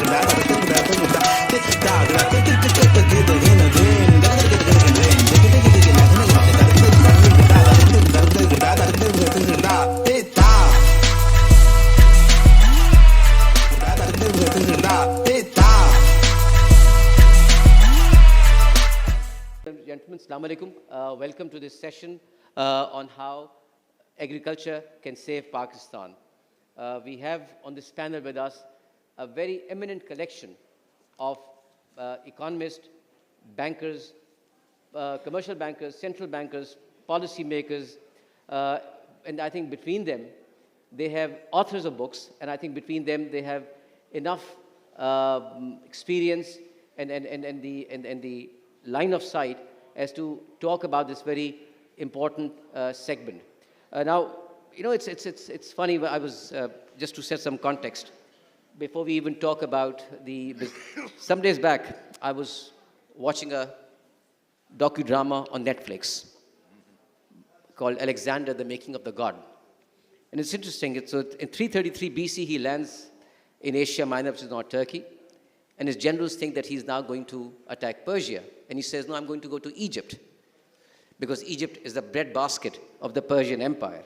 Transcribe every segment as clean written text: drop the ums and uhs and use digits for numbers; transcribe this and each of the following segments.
Gentlemen, Assalamu alaikum. Welcome to this session on how agriculture can save Pakistan. We have on this panel with us a very eminent collection of economists, bankers, commercial bankers, central bankers, policy makers, and I think between them, they have authors of books, and I think between them, they have enough experience and the line of sight as to talk about this very important segment. Now, you know, it's funny. I was just to set some context before we even talk about some days back, I was watching a docudrama on Netflix called Alexander, the Making of the God. And it's interesting. In 333 BC, he lands in Asia Minor, which is now Turkey. And his generals think that he's now going to attack Persia. And he says, no, I'm going to go to Egypt, because Egypt is the breadbasket of the Persian Empire.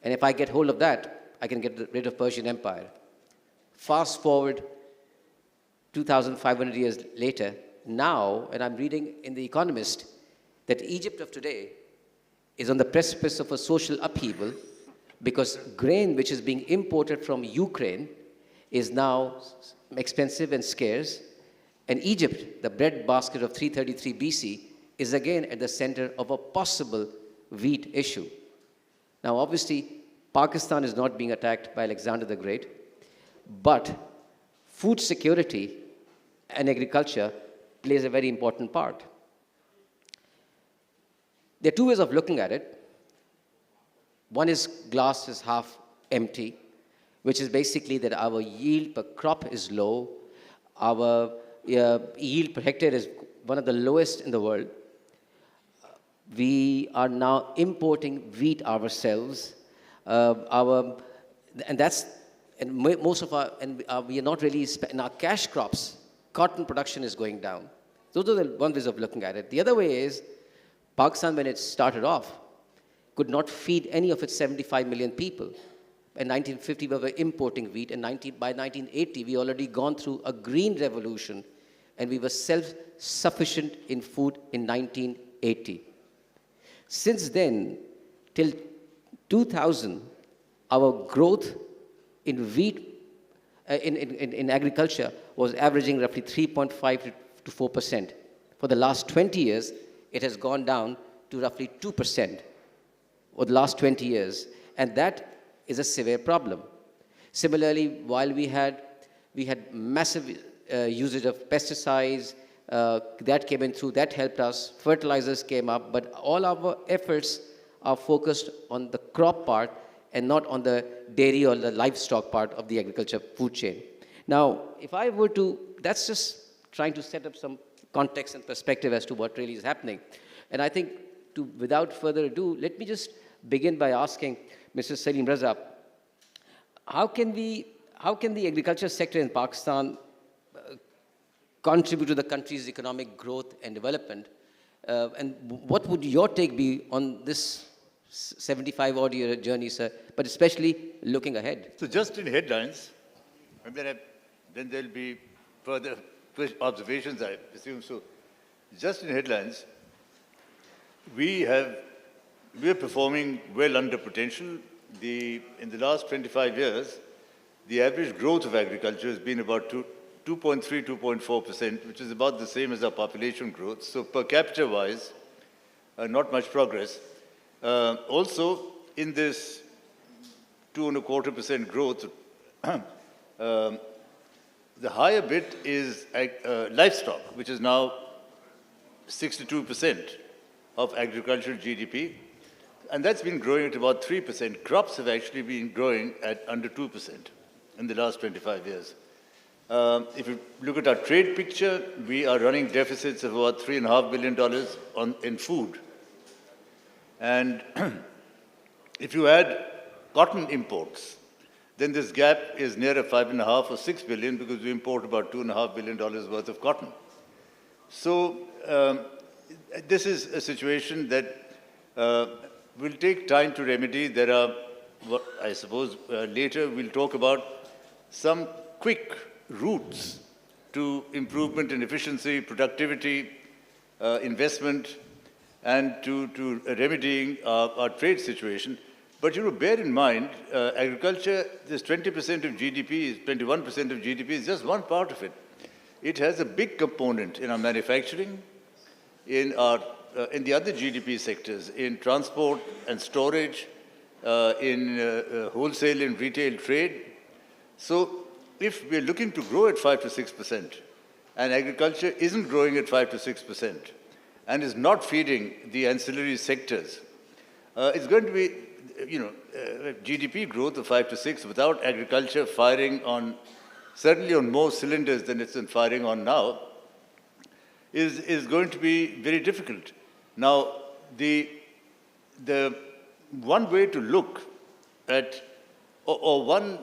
And if I get hold of that, I can get rid of Persian Empire. Fast forward 2,500 years later, now, and I'm reading in The Economist, that Egypt of today is on the precipice of a social upheaval because grain which is being imported from Ukraine is now expensive and scarce. And Egypt, the breadbasket of 333 BC, is again at the center of a possible wheat issue. Now, obviously, Pakistan is not being attacked by Alexander the Great, but food security and agriculture plays a very important part. There are two ways of looking at it. One is glass is half empty, which is basically that our yield per crop is low. Our yield per hectare is one of the lowest in the world. We are now importing wheat ourselves. We are not really, in our cash crops, cotton production is going down. Those are the one ways of looking at it. The other way is, Pakistan, when it started off, could not feed any of its 75 million people. In 1950, we were importing wheat, and by 1980, we already gone through a green revolution, and we were self-sufficient in food in 1980. Since then, till 2000, our growth in wheat, in agriculture, was averaging roughly 3.5 to 4%. For the last 20 years, it has gone down to roughly 2% over the last 20 years, and that is a severe problem. Similarly, while we had massive usage of pesticides, that came in through, that helped us, fertilizers came up, but all our efforts are focused on the crop part and not on the dairy or the livestock part of the agriculture food chain. Now, if I were to, that's just trying to set up some context and perspective as to what really is happening. And I think, without further ado, let me just begin by asking Mr. Salim Raza, how can the agriculture sector in Pakistan contribute to the country's economic growth and development? And what would your take be on this 75-odd-year journey, sir, but especially looking ahead? So just in headlines, and then there'll be further observations, I assume. So just in headlines, we are performing well under potential. In the last 25 years, the average growth of agriculture has been about 2.3, 2.4%, which is about the same as our population growth. So per capita wise, not much progress. Also, in this 2.25% growth, the higher bit is livestock, which is now 62% of agricultural GDP. And that's been growing at about 3%. Crops have actually been growing at under 2% in the last 25 years. If you look at our trade picture, we are running deficits of about $3.5 billion in food. And if you add cotton imports, then this gap is near a 5.5 or 6 billion because we import about $2.5 billion worth of cotton. So this is a situation that will take time to remedy. There are, I suppose, later we'll talk about some quick routes to improvement in efficiency, productivity, investment, and to remedying our trade situation. But bear in mind, agriculture, this 20% of GDP, 21% of GDP is just one part of it. It has a big component in our manufacturing, in the other GDP sectors, in transport and storage, in wholesale and retail trade. So if we're looking to grow at 5 to 6%, and agriculture isn't growing at 5 to 6%, and is not feeding the ancillary sectors, it's going to be, GDP growth of 5 to 6 without agriculture firing on, certainly on more cylinders than it's been firing on now, is going to be very difficult. Now, the one way to look at, or one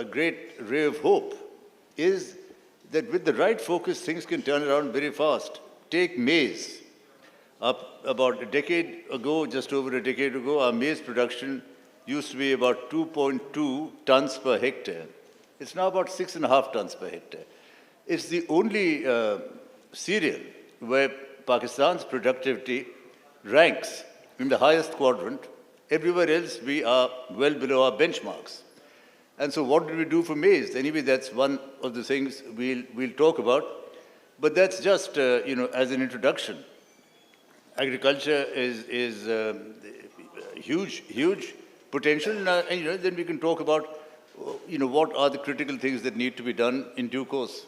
great ray of hope, is that with the right focus, things can turn around very fast. Take maize. About a decade ago, just over a decade ago, our maize production used to be about 2.2 tons per hectare. It's now about 6.5 tons per hectare. It's the only cereal where Pakistan's productivity ranks in the highest quadrant. Everywhere else, we are well below our benchmarks. And so what did we do for maize? Anyway, that's one of the things we'll talk about. But that's just, as an introduction. Agriculture is huge potential, and then we can talk about, what are the critical things that need to be done in due course.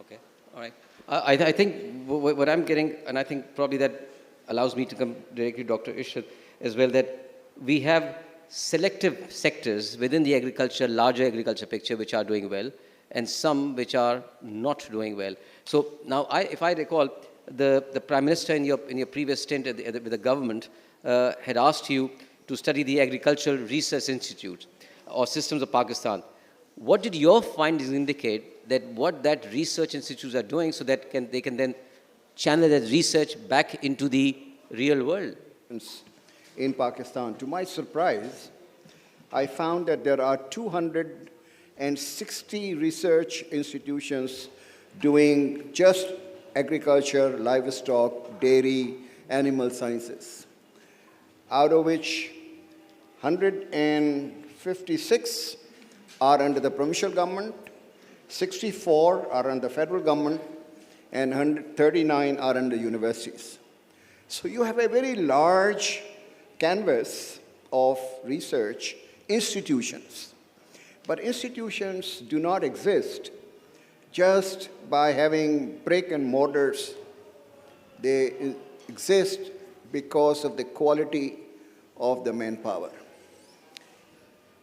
Okay, all right. I think what I'm getting, and I think probably that allows me to come directly to Dr. Ishrat as well, that we have selective sectors within the larger agriculture picture, which are doing well, and some which are not doing well. So now, if I recall, the Prime Minister in your previous stint with the government had asked you to study the Agricultural Research Institute or Systems of Pakistan. What did your findings indicate that what that research institutes are doing so that they can then channel that research back into the real world? In Pakistan, to my surprise, I found that there are 260 research institutions doing just agriculture, livestock, dairy, animal sciences, out of which 156 are under the provincial government, 64 are under the federal government, and 139 are under universities. So you have a very large canvas of research institutions. But institutions do not exist just by having brick and mortars. They exist because of the quality of the manpower.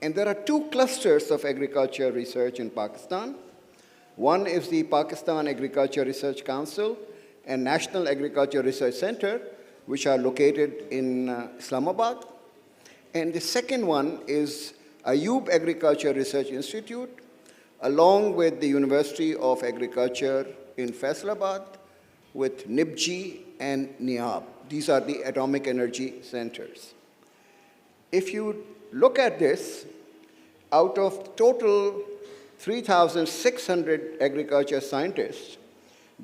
And there are two clusters of agriculture research in Pakistan. One is the Pakistan Agriculture Research Council and National Agriculture Research Center, which are located in Islamabad. And the second one is Ayub Agriculture Research Institute, along with the University of Agriculture in Faisalabad, with NIBG and NIAB. These are the atomic energy centers. If you look at this, out of total 3,600 agriculture scientists,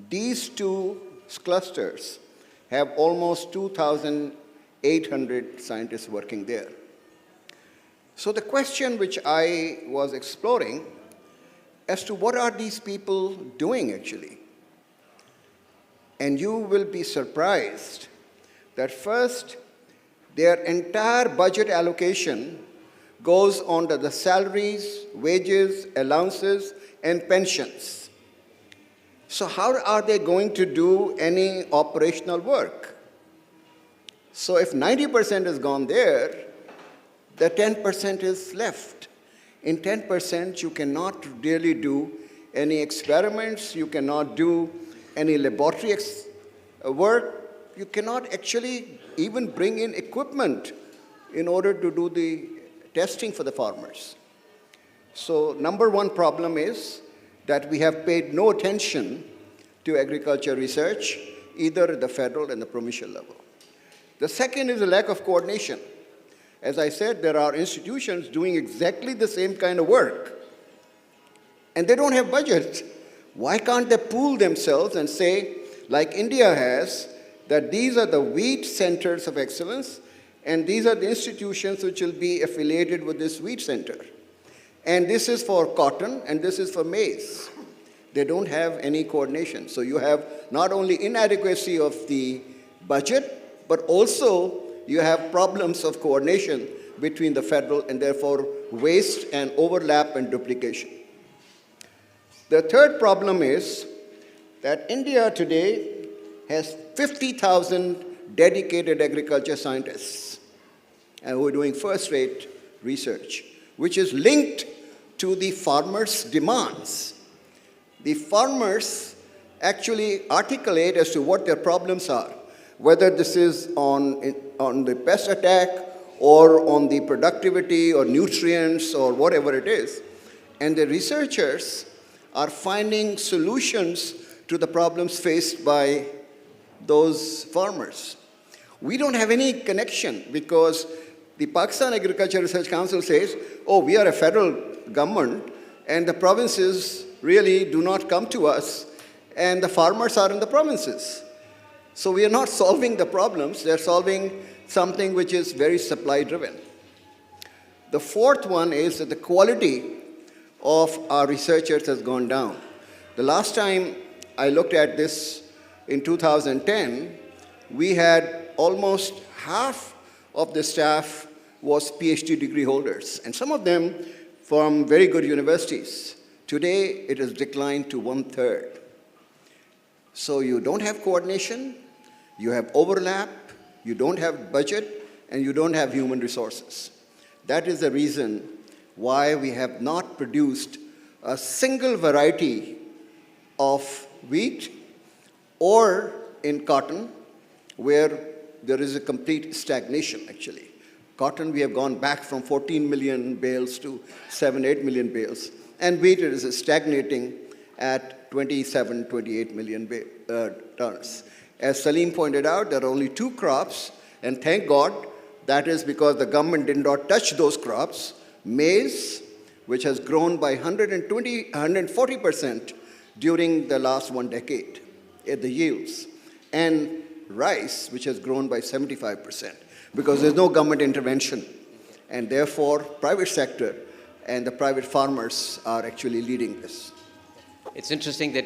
these two clusters have almost 2,800 scientists working there. So the question which I was exploring as to what are these people doing actually? And you will be surprised that first, their entire budget allocation goes on to the salaries, wages, allowances, and pensions. So how are they going to do any operational work? So if 90% is gone there, the 10% is left. In 10%, you cannot really do any experiments, you cannot do any laboratory work, you cannot actually even bring in equipment in order to do the testing for the farmers. So number one problem is that we have paid no attention to agriculture research, either at the federal and the provincial level. The second is a lack of coordination. As I said, there are institutions doing exactly the same kind of work, and they don't have budgets. Why can't they pool themselves and say, like India has, that these are the wheat centers of excellence, and these are the institutions which will be affiliated with this wheat center. And this is for cotton, and this is for maize. They don't have any coordination. So you have not only inadequacy of the budget, but also you have problems of coordination between the federal, and therefore waste and overlap and duplication. The third problem is that India today has 50,000 dedicated agriculture scientists who are doing first-rate research, which is linked to the farmers' demands. The farmers actually articulate as to what their problems are, whether this is on the pest attack or on the productivity or nutrients or whatever it is. And the researchers are finding solutions to the problems faced by those farmers. We don't have any connection because the Pakistan Agriculture Research Council says, oh, we are a federal government and the provinces really do not come to us and the farmers are in the provinces. So we are not solving the problems, they're solving something which is very supply driven. The fourth one is that the quality of our researchers has gone down. The last time I looked at this in 2010, we had almost half of the staff was PhD degree holders, and some of them from very good universities. Today, it has declined to 1/3. So you don't have coordination, you have overlap, you don't have budget, and you don't have human resources. That is the reason why we have not produced a single variety of wheat or in cotton, where there is a complete stagnation, actually. Cotton, we have gone back from 14 million bales to 7-8 million bales. And wheat is stagnating at 27, 28 million tons. As Salim pointed out, there are only 2 crops, and thank God, that is because the government did not touch those crops. Maize, which has grown by 140% during the last 1 decade at the yields, and rice, which has grown by 75%, because there's no government intervention, and therefore private sector and the private farmers are actually leading this. It's interesting that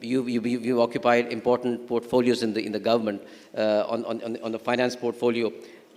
you occupied important portfolios in the government on the finance portfolio.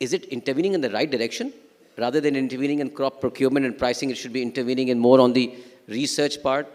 is it intervening in the right direction rather than intervening in crop procurement and pricing? It should be intervening in more on the research part,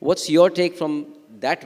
What's your take from that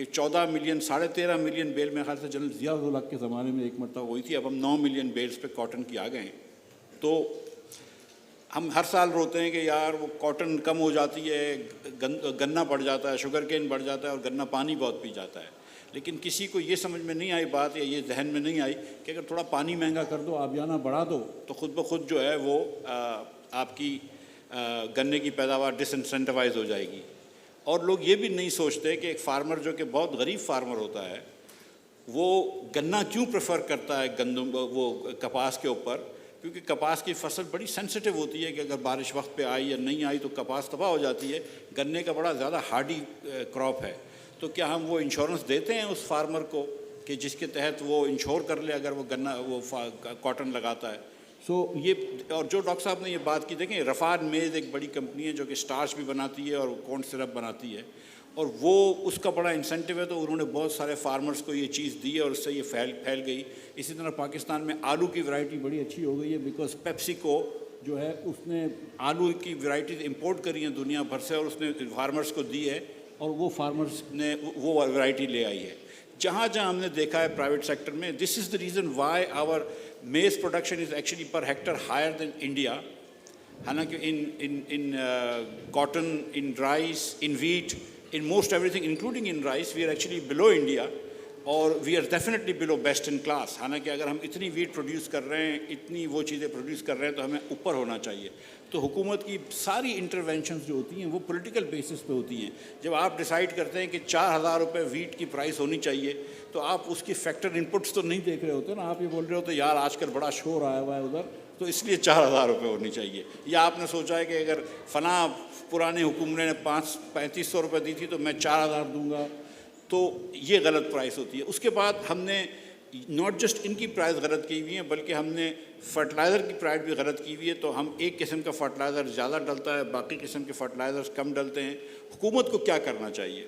کہ 14 million 13.5 million بیل میرے خیال سے general Zia الحق کے زمانے میں ایک مرتبہ ہوئی تھی, اب ہم 9 ملین بیلز پہ کاٹن کی آ گئے ہیں. تو ہم ہر سال روتے ہیں کہ یار وہ کاٹن کم ہو جاتی ہے, گنا بڑھ جاتا ہے, شوگر کین بڑھ جاتا ہے اور گنا پانی بہت پی جاتا ہے. لیکن کسی کو یہ سمجھ میں نہیں آئی بات, یا یہ ذہن میں نہیں آئی کہ اگر تھوڑا پانی مہنگا کر دو, آبیانہ بڑھا دو, تو خود بخود جو ہے وہ آپ کی گنے کی پیداوار ڈس انسینٹیوائز ہو جائے گی. اور لوگ یہ بھی نہیں سوچتے کہ ایک فارمر جو کہ بہت غریب فارمر ہوتا ہے وہ گنا کیوں پریفر کرتا ہے گندم وہ کپاس کے اوپر, کیونکہ کپاس کی فصل بڑی سینسٹیو ہوتی ہے کہ اگر بارش وقت پہ آئی یا نہیں آئی تو کپاس تباہ ہو جاتی ہے. گنے کا بڑا زیادہ ہارڈی کراپ ہے. تو کیا ہم وہ انشورنس دیتے ہیں اس فارمر کو کہ جس کے تحت وہ انشور کر لے اگر وہ گنا وہ کاٹن لگاتا ہے؟ یہ اور جو ڈاکٹر صاحب نے یہ بات کی, دیکھیں رفاج میز ایک بڑی کمپنی ہے جو کہ اسٹارچ بھی بناتی ہے اور کون سرپ بناتی ہے, اور وہ اس کا بڑا انسینٹیو ہے, تو انہوں نے بہت سارے فارمرز کو یہ چیز دی ہے اور اس سے یہ پھیل گئی. اسی طرح پاکستان میں آلو کی ورائٹی بڑی اچھی ہو گئی ہے, بیکاز پیپسی کو جو ہے اس نے آلو کی ورائٹیز امپورٹ کری ہیں دنیا بھر سے اور اس نے فارمرز کو دی ہے, اور وہ فارمرز نے وہ ورائٹی لے آئی ہے. جہاں ہم نے دیکھا ہے پرائیویٹ سیکٹر میں, دس از the reason why our maize production is actually per hectare higher than India. حالانکہ in cotton, in rice, in wheat, in most everything including in rice we are actually below India, اور we are definitely below best in class. حالانکہ اگر ہم اتنی wait produce کر رہے ہیں, اتنی وہ چیزیں پروڈیوس کر رہے ہیں, تو ہمیں اوپر ہونا چاہیے. تو حکومت کی ساری انٹروینشنز جو ہوتی ہیں وہ پولیٹیکل بیسس پہ ہوتی ہیں. جب آپ ڈیسائیڈ کرتے ہیں کہ 4,000 روپے ویٹ کی پرائس ہونی چاہیے, تو آپ اس کی فیکٹر انپٹس تو نہیں دیکھ رہے ہوتے نا, آپ یہ بول رہے ہوتے یار آج کل بڑا شور آیا ہوا ہے ادھر, تو اس لیے 4,000 روپے ہونی چاہیے. یا آپ نے سوچا ہے کہ اگر فلاں پرانی حکومت نے 3,500 روپے دی تھی تو میں 4,000 دوں گا, تو یہ غلط پرائس ہوتی ہے. اس کے بعد ہم نے ناٹ جسٹ ان کی پرائز غلط کی ہوئی ہیں, بلکہ ہم نے فرٹیلائزر کی پرائز بھی غلط کی ہوئی ہے. تو ہم ایک قسم کا فرٹیلائزر زیادہ ڈلتا ہے, باقی قسم کے فرٹیلائزرز کم ڈلتے ہیں. حکومت کو کیا کرنا چاہیے؟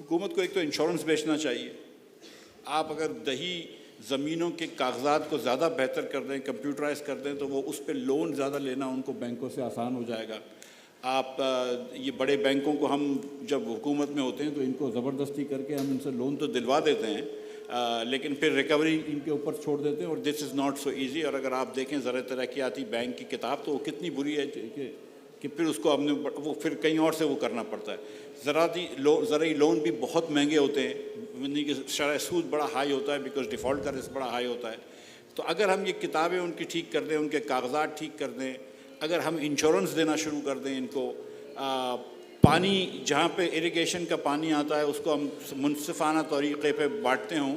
حکومت کو ایک تو انشورنس بیچنا چاہیے. آپ اگر دیہی زمینوں کے کاغذات کو زیادہ بہتر کر دیں, کمپیوٹرائز کر دیں, تو وہ اس پہ لون زیادہ لینا ان کو بینکوں سے آسان ہو جائے گا. آپ یہ بڑے بینکوں کو ہم جب حکومت میں ہوتے ہیں تو ان کو زبردستی کر کے ہم ان سے لون تو دلوا دیتے ہیں, لیکن پھر ریکوری ان کے اوپر چھوڑ دیتے ہیں, اور دس از ناٹ سو ایزی. اور اگر آپ دیکھیں زرعی ترقیاتی بینک کی کتاب تو وہ کتنی بری ہے کہ پھر اس کو ہم نے وہ پھر کہیں اور سے وہ کرنا پڑتا ہے. زرعی لون بھی بہت مہنگے ہوتے ہیں, یعنی کہ شرح سود بڑا ہائی ہوتا ہے, بیکاز ڈیفالٹ کا رسک بڑا ہائی ہوتا ہے. تو اگر ہم یہ کتابیں ان کی ٹھیک کر دیں, ان کے کاغذات ٹھیک کر دیں, اگر ہم انشورنس دینا شروع کر دیں ان کو, پانی جہاں پہ اریگیشن کا پانی آتا ہے اس کو ہم منصفانہ طریقے پہ بانٹتے ہوں,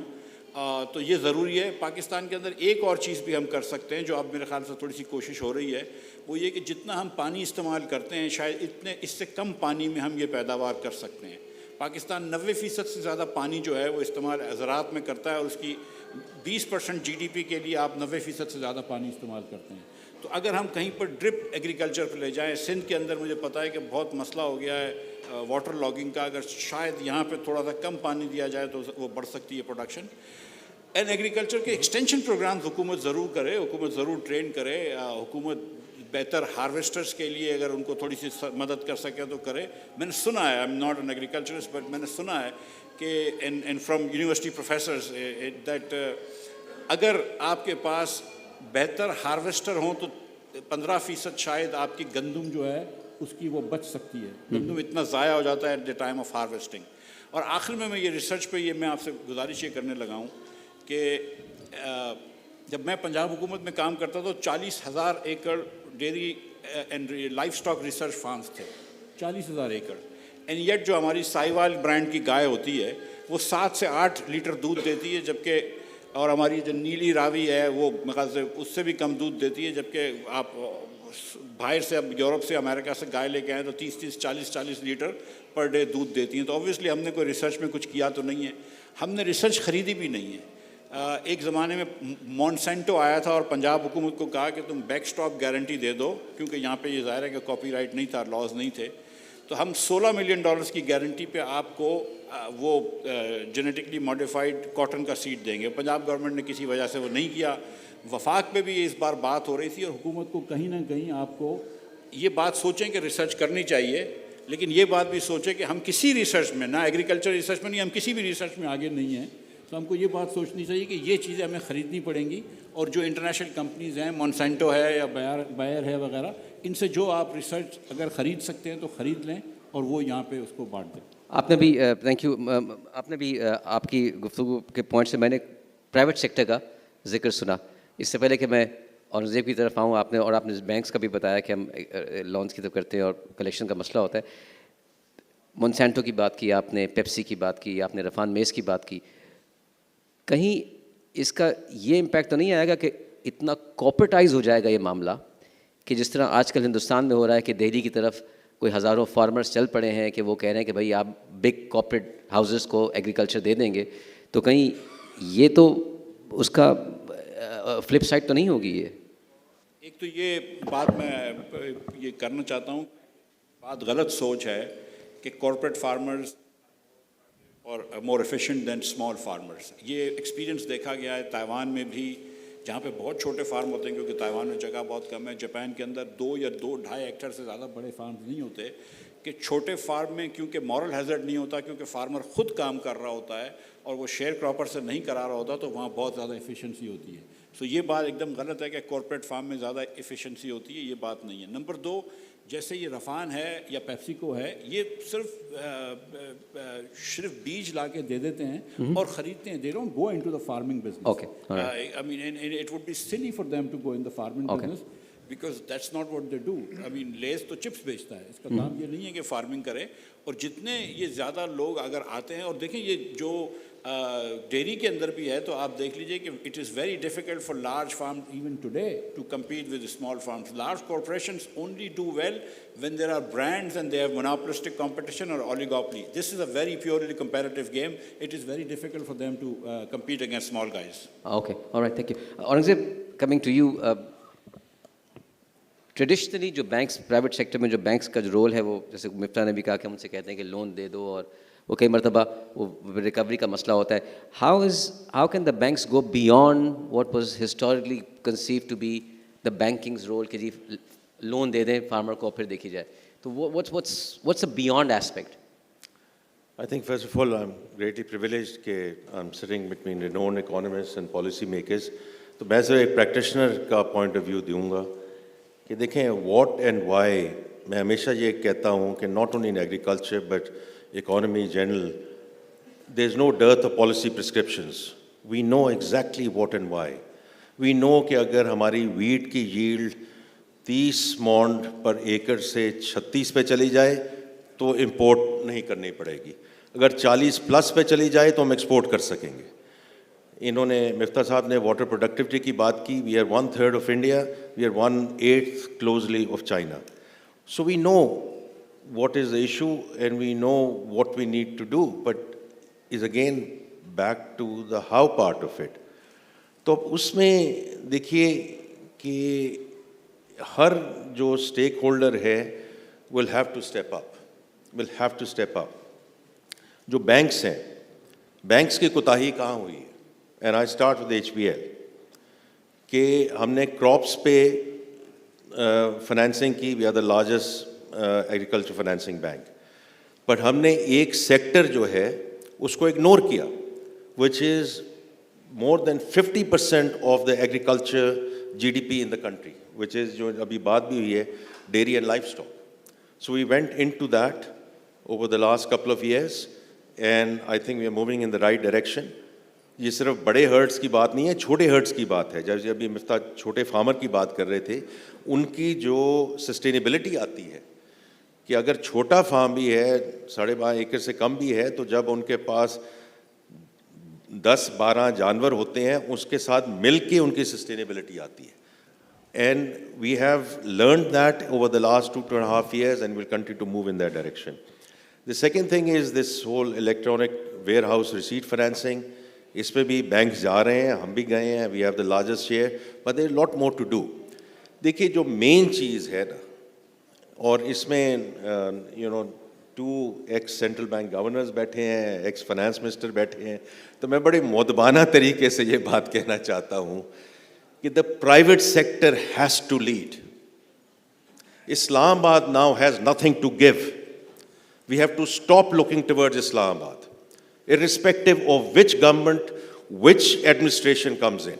تو یہ ضروری ہے. پاکستان کے اندر ایک اور چیز بھی ہم کر سکتے ہیں جو اب میرے خیال سے تھوڑی سی کوشش ہو رہی ہے, وہ یہ کہ جتنا ہم پانی استعمال کرتے ہیں شاید اس سے کم پانی میں ہم یہ پیداوار کر سکتے ہیں. پاکستان 90% سے زیادہ پانی جو ہے وہ استعمال زراعت میں کرتا ہے, اور اس کی 20% جی ڈی پی کے لیے آپ 90% سے زیادہ پانی استعمال کرتے ہیں. تو اگر ہم کہیں پر ڈرپ ایگریکلچر پہ لے جائیں, سندھ کے اندر مجھے پتہ ہے کہ بہت مسئلہ ہو گیا ہے واٹر لاگنگ کا, اگر شاید یہاں پہ تھوڑا سا کم پانی دیا جائے تو وہ بڑھ سکتی ہے پروڈکشن. اینڈ ایگریکلچر کے ایکسٹینشن پروگرامز حکومت ضرور کرے, حکومت ضرور ٹرین کرے, حکومت بہتر ہارویسٹرز کے لیے اگر ان کو تھوڑی سی مدد کر سکے تو کرے. میں نے سنا ہے, I am not an agriculturist, but میں نے سنا ہے کہ and from university professors that اگر آپ کے پاس بہتر ہارویسٹر ہوں تو 15% شاید آپ کی گندم جو ہے اس کی وہ بچ سکتی ہے. گندم اتنا ضائع ہو جاتا ہے at the time of harvesting. اور آخر میں یہ ریسرچ پہ یہ میں آپ سے گزارش یہ کرنے لگا ہوں کہ جب میں پنجاب حکومت میں کام کرتا تو 40,000 acre dairy and livestock research farms تھے, 40,000 ایکڑ. اینڈ یٹ جو ہماری سائیوال برانڈ کی گائے ہوتی ہے وہ 7 سے 8 لیٹر دودھ دیتی ہے, جبکہ اور ہماری جو نیلی راوی ہے وہ میرے سے اس سے بھی کم دودھ دیتی ہے, جبکہ آپ باہر سے اب یورپ سے امریکہ سے گائے لے کے آئیں تو 30 40 لیٹر پر ڈے دودھ دیتی ہیں. تو اوبویسلی ہم نے کوئی ریسرچ میں کچھ کیا تو نہیں ہے, ہم نے ریسرچ خریدی بھی نہیں ہے. ایک زمانے میں مونسینٹو آیا تھا اور پنجاب حکومت کو کہا کہ تم بیک اسٹاپ گارنٹی دے دو, کیونکہ یہاں پہ یہ ظاہر ہے کہ کاپی رائٹ نہیں تھا, لاز نہیں تھے. تو ہم $16 ملین کی گارنٹی پہ آپ کو وہ جینیٹکلی ماڈیفائڈ کاٹن کا سیڈ دیں گے. پنجاب گورنمنٹ نے کسی وجہ سے وہ نہیں کیا. وفاق پہ بھی اس بار بات ہو رہی تھی, اور حکومت کو کہیں نہ کہیں آپ کو یہ بات سوچیں کہ ریسرچ کرنی چاہیے. لیکن یہ بات بھی سوچے کہ ہم کسی ریسرچ میں، نہ ایگریکلچر ریسرچ میں نہیں، ہم کسی بھی ریسرچ میں آگے نہیں ہیں. تو ہم کو یہ بات سوچنی چاہیے کہ یہ چیزیں ہمیں خریدنی پڑیں گی، اور جو انٹرنیشنل کمپنیز ہیں، مونسینٹو ہے یا بائر ہے وغیرہ، ان سے جو آپ ریسرچ اگر خرید سکتے ہیں تو خرید لیں اور وہ یہاں پہ اس کو بانٹ دیں. آپ نے بھی تھینک یو، آپ نے بھی آپ کی گفتگو کے پوائنٹ سے میں نے پرائیویٹ سیکٹر کا ذکر سنا. اس سے پہلے کہ میں اورنگزیب کی طرف آؤں، آپ نے بینکس کا بھی بتایا کہ ہم لونس کی طرف کرتے ہیں اور کلیکشن کا مسئلہ ہوتا ہے. مونسینٹو کی بات کی آپ نے، پیپسی کی بات کی آپ نے، رفان میس کی بات کی. کہیں اس کا یہ امپیکٹ تو نہیں آئے گا کہ اتنا کارپوریٹائز ہو جائے گا یہ معاملہ، کہ جس طرح آج کل ہندوستان میں ہو رہا ہے کہ دہلی کی طرف کوئی ہزاروں فارمرز چل پڑے ہیں کہ وہ کہہ رہے ہیں کہ بھائی آپ بگ کارپوریٹ ہاؤسز کو ایگریکلچر دے دیں گے، تو کہیں یہ تو اس کا فلپ سائڈ تو نہیں ہوگی یہ؟ ایک تو یہ بات میں یہ کرنا چاہتا ہوں، بات غلط سوچ ہے کہ کارپوریٹ فارمرز اور مور ایفیشینٹ دین اسمال فارمرز. یہ ایکسپیرینس دیکھا گیا ہے تائیوان میں بھی، جہاں پہ بہت چھوٹے فارم ہوتے ہیں کیونکہ تائیوان میں جگہ بہت کم ہے. جاپان کے اندر 2 یا 2.5 ایکڑ سے زیادہ بڑے فارمز نہیں ہوتے، کہ چھوٹے فارم میں کیونکہ مورل ہیزرڈ نہیں ہوتا، کیونکہ فارمر خود کام کر رہا ہوتا ہے اور وہ شیئر کراپر سے نہیں کرا رہا ہوتا، تو وہاں بہت زیادہ ایفیشنسی ہوتی ہے. سو یہ بات ایک دم غلط ہے کہ کارپوریٹ فارم میں زیادہ ایفیشنسی ہوتی ہے، یہ بات نہیں ہے. نمبر 2، جیسے یہ رفان ہے یا پیپسیکو ہے، یہ صرف بیج لا کے دے دیتے ہیں اور خریدتے ہیں. They don't go into the farming business. Okay, all right. I mean, and it would be silly for them to go in the farming business because that's not what they do. I mean, Lay's تو chips بیچتا ہے، اس کا کام یہ نہیں ہے کہ farming کرے. اور جتنے یہ زیادہ لوگ اگر آتے ہیں، اور دیکھیں یہ جو ڈیری کے اندر بھی ہے، تو آپ دیکھ لیجئے کہ it is very difficult for large farm even today to compete with small farms. Large corporations only do well when there are brands and they have monopolistic competition or oligopoly. This is a very purely competitive game. It is very difficult for them to compete against small guys. Okay, all right, thank you. Aurangzeb, coming to you, traditionally جو banks, private sector میں جو banks کا جو role ہے، وہ جیسے مفتاح نے بھی کہا کہ ہم ان سے کہتے ہیں کہ لون دے دو، اور وہ کئی مرتبہ وہ ریکوری کا مسئلہ ہوتا ہے. How can the banks go beyond what was historically conceived to be the bankings role, کہ جی لون دے دیں فارمر کو پھر دیکھی جائے. تو what's a beyond aspect? I think first of all I'm greatly privileged کہ I'm sitting between renowned economists and policy makers. تو میں سے ایک پریکٹیشنر کا پوائنٹ آف ویو دوں گا کہ دیکھیں واٹ اینڈ وائی. میں ہمیشہ یہ کہتا ہوں کہ not only in agriculture but economy general there is no dearth of policy prescriptions. We know exactly what and why. We know کہ اگر ہماری ویٹ کی ییلڈ 30 مونڈ پر ایکڑ سے 36 پہ چلی جائے تو امپورٹ نہیں کرنی پڑے گی، اگر 40+ پہ چلی جائے تو ہم ایکسپورٹ کر سکیں گے. انہوں نے مفتاح صاحب نے واٹر پروڈکٹیوٹی کی بات کی. We are 1/3 of India, we are 1/8 closely of China. So we know what is the issue and we know what we need to do, but is again back to the how part of it. تو اب اس میں دیکھیے کہ ہر جو stakeholder ہے will have to step up. جو banks ہیں، banks کی کوتاہی کہاں ہوئی ہے؟ And I start with HBL کہ ہم نے کراپس پہ فنانسنگ کی. We are the largest agriculture financing bank, but ہم نے ایک سیکٹر جو ہے اس کو اگنور کیا وچ از مور دین 50% of the agriculture GDP in the country, which is جو ابھی بات بھی ہوئی ہے dairy and life stock. So we went into that over the last couple of years and I think we are moving in the right direction. یہ صرف بڑے hurts کی بات نہیں ہے، چھوٹے ہرٹس کی بات ہے. جب ابھی مفتاح چھوٹے فارمر کی بات کر رہے تھے، ان کی جو سسٹینیبلٹی آتی ہے کہ اگر چھوٹا فارم بھی ہے 12.5 ایکڑ سے کم بھی ہے، تو جب ان کے پاس 10-12 جانور ہوتے ہیں، اس کے ساتھ مل کے ان کی سسٹینیبلٹی آتی ہے. And we have learned that over the last 2.5 years and will continue to move in that direction. The second thing is this whole electronic warehouse receipt financing. اس پہ بھی بینکس جا رہے ہیں، ہم بھی گئے ہیں. We have the largest share, but there is a lot more to do. دیکھیے جو مین چیز ہے نا، اور اس میں two ex central bank governors بیٹھے ہیں، ایکس فائنانس منسٹر بیٹھے ہیں، تو میں بڑے مؤدبانہ طریقے سے یہ بات کہنا چاہتا ہوں کہ the private sector has to lead. Islamabad now has nothing to give. We have to stop looking towards Islamabad, irrespective of which government, which administration comes in.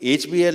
HBL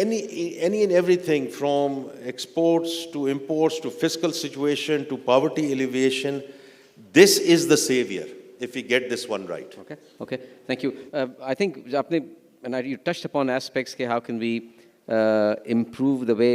Any and everything from exports to imports to fiscal situation to poverty alleviation, this is the savior if we get this one right. Okay, thank you. I think you touched upon aspects ke how can we improve the way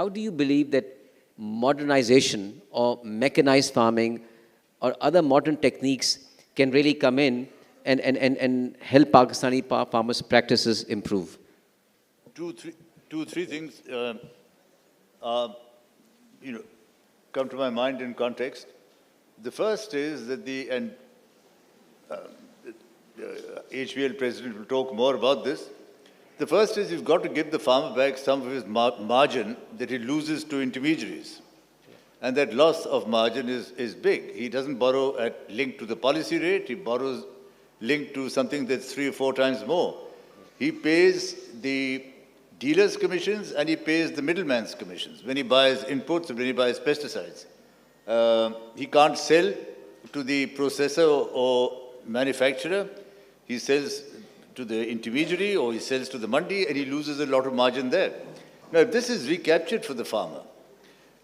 how do you believe that modernization or mechanized farming or other modern techniques can really come in and help Pakistani farmers' practices improve? Two, three things come to my mind in context. The first is that HBL president will talk more about this. The first is you've got to give the farmer back some of his margin that he loses to intermediaries. And that loss of margin is big. He doesn't borrow linked to the policy rate. He borrows linked to something that's 3 or 4 times more. He pays the dealer's commissions and he pays the middleman's commissions when he buys inputs and when he buys pesticides. He can't sell to the processor or manufacturer. He sells to the intermediary or he sells to the mandi, and he loses a lot of margin there. Now, if this is recaptured for the farmer,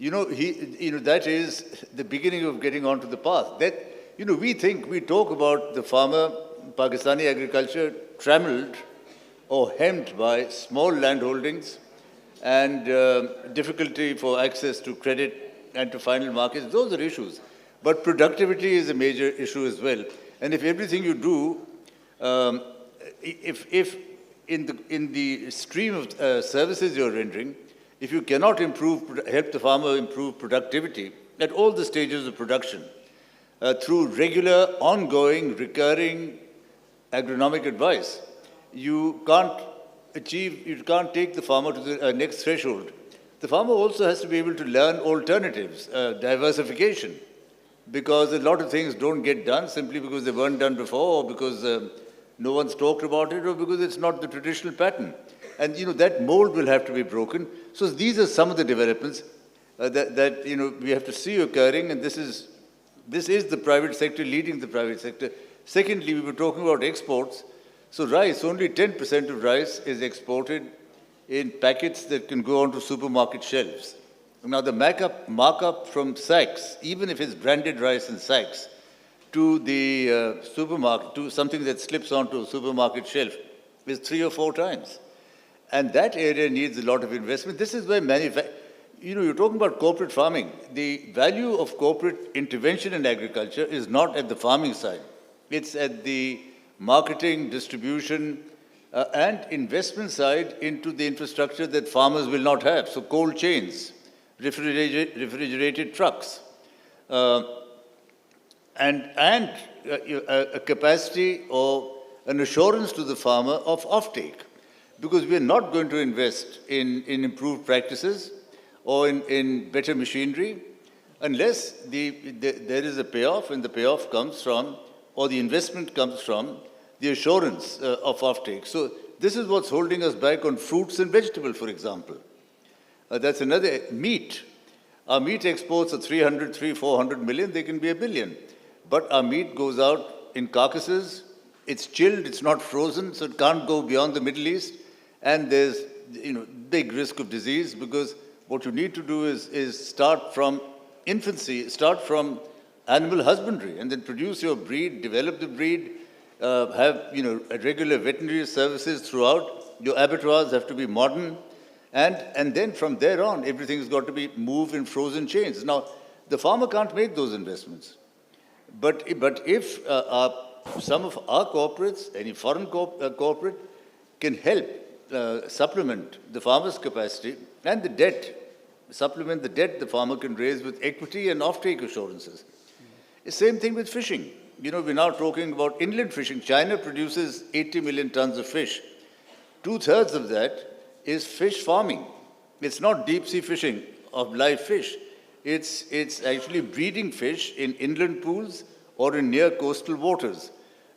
that is the beginning of getting onto the path. That, we talk about the farmer, Pakistani agriculture trammeled or hemmed by small landholdings and difficulty for access to credit and to final markets. Those are issues. But productivity is a major issue as well. And if everything you do, if in the stream of services you're rendering, if you cannot help the farmer improve productivity at all the stages of production through regular, ongoing, recurring agronomic advice, you can't take the farmer to the next threshold. The farmer also has to be able to learn alternatives, diversification, because a lot of things don't get done simply because they weren't done before, or because no one's talked about it, or because it's not the traditional pattern. And, that mold will have to be broken. So these are some of the developments that we have to see occurring, and this is the private sector leading the private sector. Secondly, we were talking about exports. So rice, only 10% of rice is exported in packets that can go onto supermarket shelves. Now, the markup from sacks, even if it's branded rice in sacks, to the supermarket, to something that slips onto a supermarket shelf, is 3 or 4 times. And that area needs a lot of investment. This is where you're talking about corporate farming. The value of corporate intervention in agriculture is not at the farming side. It's at the marketing, distribution, and investment side into the infrastructure that farmers will not have. So cold chains, refrigerated trucks, and a capacity or an assurance to the farmer of offtake. Because we are not going to invest in improved practices or in better machinery unless there is a payoff, and the payoff comes from, or the investment comes from, the assurance of offtake. So this is what's holding us back on fruits and vegetables, for example. That's another. Meat. Our meat exports are 400 million. They can be 1 billion. But our meat goes out in carcasses. It's chilled. It's not frozen, so it can't go beyond the Middle East. And there's big risk of disease, because what you need to do is start from infancy, start from animal husbandry, and then produce your breed, develop the breed, have regular veterinary services throughout. Your abattoirs have to be modern, and then from there on, everything's got to be moved in frozen chains. Now, the farmer can't make those investments, but if some of our corporates, any foreign corporate, can help supplement the farmer's capacity and the debt, supplement the debt the farmer can raise with equity and offtake assurances. The same thing with fishing. We're now talking about inland fishing. China produces 80 million tons of fish. 2/3 of that is fish farming. It's not deep sea fishing of live fish. It's actually breeding fish in inland pools or in near coastal waters.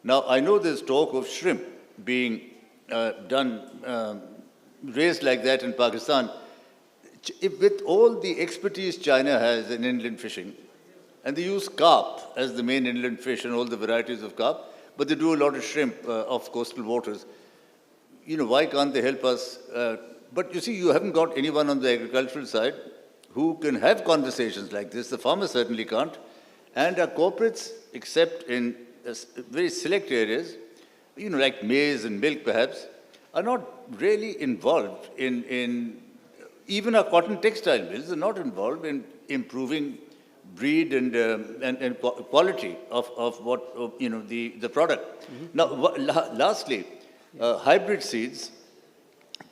Now, I know there's talk of shrimp being raised like that in Pakistan. With all the expertise China has in inland fishing, and they use carp as the main inland fish and all the varieties of carp, but they do a lot of shrimp off coastal waters. Why can't they help us? But you see, you haven't got anyone on the agricultural side who can have conversations like this. The farmers certainly can't. And our corporates, except in very select areas, like maize and milk perhaps, are not really involved in even our cotton textile mills are not involved in improving breed and quality of what the product. Mm-hmm. Now, lastly, hybrid seeds,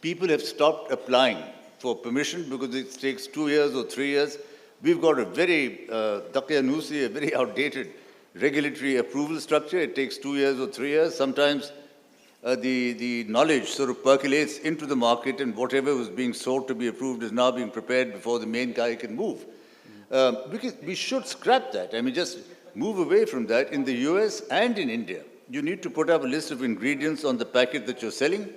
people have stopped applying for permission because it takes 2 years or 3 years. We've got a very Taqyanusi, a very outdated regulatory approval structure. It takes 2 years or 3 years. Sometimes the knowledge sort of percolates into the market, and whatever was being sought to be approved is now being prepared before the main guy can move. Because we should scrap that. I mean, just move away from that. In the US and in India, you need to put up a list of ingredients on the packet that you're selling.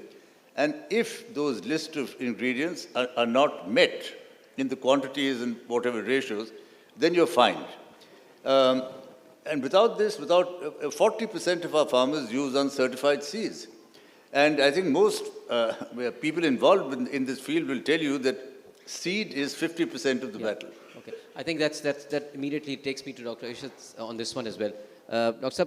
And if those list of ingredients are not met in the quantities and whatever ratios, then you're fined. And without this, 40% of our farmers use uncertified seeds. And I think most people involved in this field will tell you that seed is 50% of the battle. Okay, I think that immediately takes me to Dr. Ishrat on this one as well. Dr.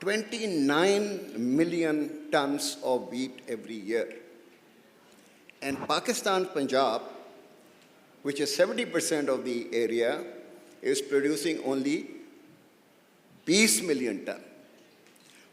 29 million tons of wheat every year. And Pakistan, Punjab, which is 70% of the area, is producing only 20 million ton.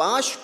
5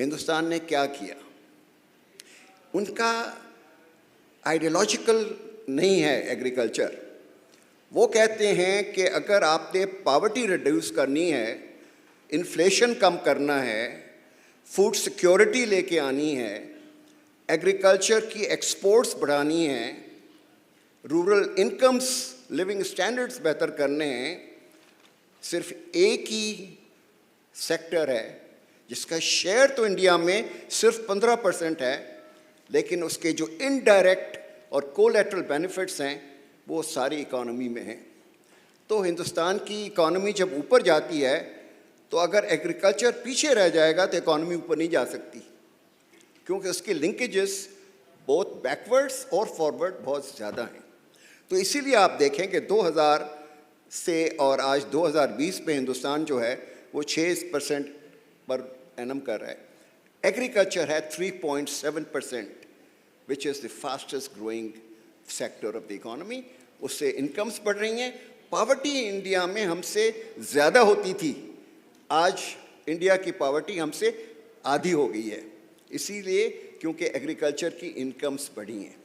Hindustan نے کیا کیا. ان کا ideological نہیں ہے agriculture. وہ کہتے ہیں کہ اگر آپ نے پاورٹی ریڈیوس کرنی ہے, انفلیشن کم کرنا ہے, فوڈ سیکیورٹی لے کے آنی ہے, ایگریکلچر کی ایکسپورٹس بڑھانی ہیں, رورل انکمز لیونگ اسٹینڈرڈس بہتر کرنے ہیں, صرف ایک ہی سیکٹر ہے جس کا شیئر تو انڈیا میں صرف 15% ہے, لیکن اس کے جو انڈائریکٹ اور کولیٹرل بینیفٹس ہیں وہ ساری اکانومی میں ہیں. تو ہندوستان کی اکانومی جب اوپر جاتی ہے تو اگر ایگریکلچر پیچھے رہ جائے گا تو اکانومی اوپر نہیں جا سکتی, کیونکہ اس کے لنکیجز بہت بیکورڈس اور فارورڈ بہت زیادہ ہیں. تو اسی لیے آپ دیکھیں کہ 2000 سے اور آج 2020 پہ ہندوستان جو ہے وہ 6% پر اینم کر رہا ہے. ایگریکلچر ہے 3.7%, which is the fastest growing sector of the economy. اس سے انکمز بڑھ رہی ہیں. پاورٹی انڈیا میں ہم سے زیادہ ہوتی تھی, آج انڈیا کی پاورٹی ہم سے آدھی ہو گئی ہے, اسی لیے کیونکہ ایگریکلچر کی انکمز بڑھی ہیں.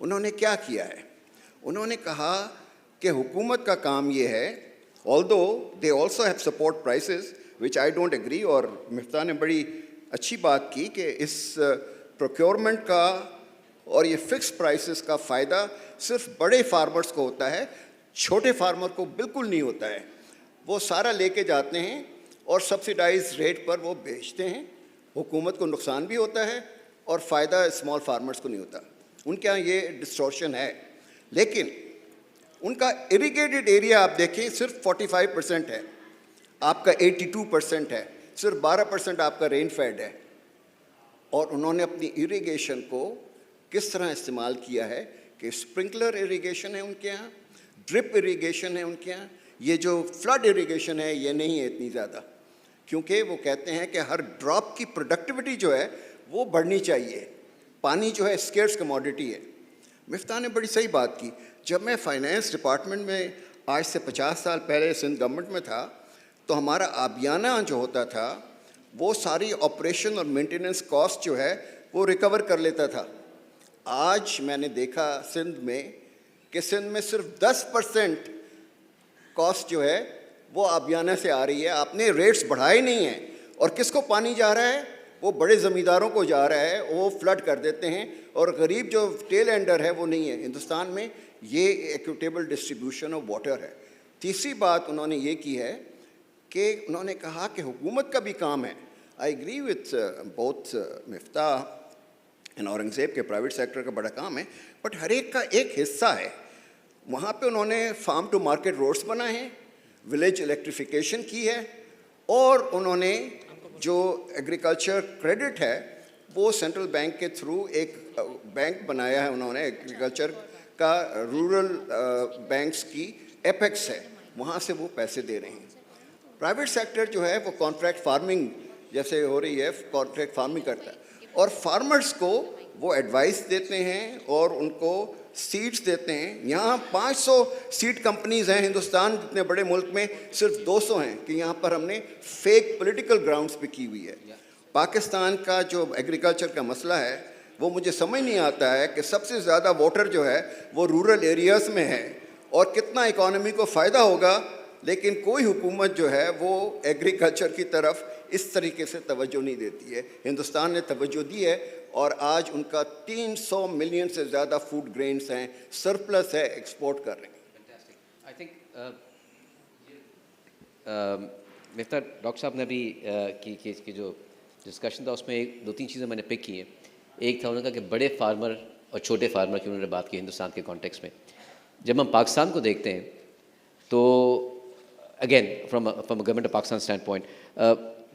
انہوں نے کیا کیا ہے؟ انہوں نے کہا کہ حکومت کا کام یہ ہے, although they also have support prices which I don't agree, اور مفتاح نے بڑی اچھی بات کی کہ اس پروکیورمنٹ کا اور یہ فکس پرائسز کا فائدہ صرف بڑے فارمرز کو ہوتا ہے, چھوٹے فارمر کو بالکل نہیں ہوتا ہے. وہ سارا لے کے جاتے ہیں اور سبسیڈائز ریٹ پر وہ بیچتے ہیں. حکومت کو نقصان بھی ہوتا ہے اور فائدہ اسمال فارمرز کو نہیں ہوتا. ان کے یہاں یہ ڈسٹورشن ہے. لیکن ان کا اریگیٹڈ ایریا آپ دیکھیں صرف 45% ہے, آپ کا 82% ہے, صرف 12% آپ کا رین فیڈ ہے. اور انہوں نے اپنی اریگیشن کو کس طرح استعمال کیا ہے کہ اسپرنکلر اریگیشن ہے ان کے یہاں, ڈرپ اریگیشن ہے ان کے یہاں. یہ جو فلڈ اریگیشن ہے یہ نہیں ہے اتنی زیادہ, کیونکہ وہ کہتے ہیں کہ ہر ڈراپ کی پروڈکٹیوٹی جو ہے وہ بڑھنی چاہیے. پانی جو ہے اسکیئرس کموڈٹی ہے. مفتاح نے بڑی صحیح بات کی. جب میں فائنینس ڈپارٹمنٹ میں آج سے 50 سال پہلے سندھ گورنمنٹ میں تھا تو ہمارا آبیانہ جو ہوتا تھا وہ ساری آپریشن اور مینٹیننس کاسٹ جو ہے وہ ریکور کر لیتا تھا. آج میں نے دیکھا سندھ میں کہ سندھ میں صرف 10% کاسٹ جو ہے وہ آبیانہ سے آ رہی ہے. آپ نے ریٹس بڑھائے نہیں ہیں, اور کس کو پانی جا رہا ہے؟ وہ بڑے زمینداروں کو جا رہا ہے, وہ فلڈ کر دیتے ہیں, اور غریب جو ٹیل اینڈر ہے وہ نہیں ہے. ہندوستان میں یہ ایکوٹیبل ڈسٹریبیوشن آف واٹر ہے. تیسری بات انہوں نے یہ کی ہے کہ انہوں نے کہا کہ حکومت کا بھی کام ہے. I agree with both Miftah and Aurangzeb کے پرائیویٹ سیکٹر کا بڑا کام ہے, بٹ ہر ایک کا ایک حصہ ہے. وہاں پہ انہوں نے فارم ٹو مارکیٹ روڈس بنائے ہیں, ولیج الیکٹریفیکیشن کی ہے, اور انہوں نے جو ایگریکلچر کریڈٹ ہے وہ سینٹرل بینک کے تھرو ایک بینک بنایا ہے انہوں نے, ایگریکلچر کا رورل بینکس کی ایپیکس ہے, وہاں سے وہ پیسے دے رہے ہیں. پرائیویٹ سیکٹر جو ہے وہ کانٹریکٹ فارمنگ جیسے ہو رہی ہے, کانٹریکٹ فارمنگ کرتا ہے, اور فارمرز کو وہ ایڈوائس دیتے ہیں اور ان کو سیڈز دیتے ہیں. یہاں 500 سیڈ کمپنیز ہیں ہندوستان جتنے بڑے ملک میں, صرف 200 ہیں کہ یہاں پر ہم نے فیک پولیٹیکل گراؤنڈز پہ کی ہوئی ہے. پاکستان کا جو ایگریکلچر کا مسئلہ ہے وہ مجھے سمجھ نہیں آتا ہے کہ سب سے زیادہ واٹر جو ہے وہ رورل ایریاز میں ہے, اور کتنا اکانومی کو فائدہ ہوگا, لیکن کوئی حکومت جو ہے وہ ایگریکلچر کی طرف اس طریقے سے توجہ نہیں دیتی ہے. ہندوستان نے توجہ دی ہے, اور آج ان کا 300 ملین سے زیادہ فوڈ گرینز ہیں, سرپلس ہے, ایکسپورٹ کر رہے ہیں. آئی تھنک مفتاح ڈاکٹر صاحب نے بھی کی جو ڈسکشن تھا اس میں 2-3 چیزیں میں نے پک کی ہیں. ایک تھا انہوں نے کہا کہ بڑے فارمر اور چھوٹے فارمر کی انہوں نے بات کی ہندوستان کے کانٹیکس میں. جب ہم پاکستان کو دیکھتے ہیں تو again from government of Pakistan standpoint,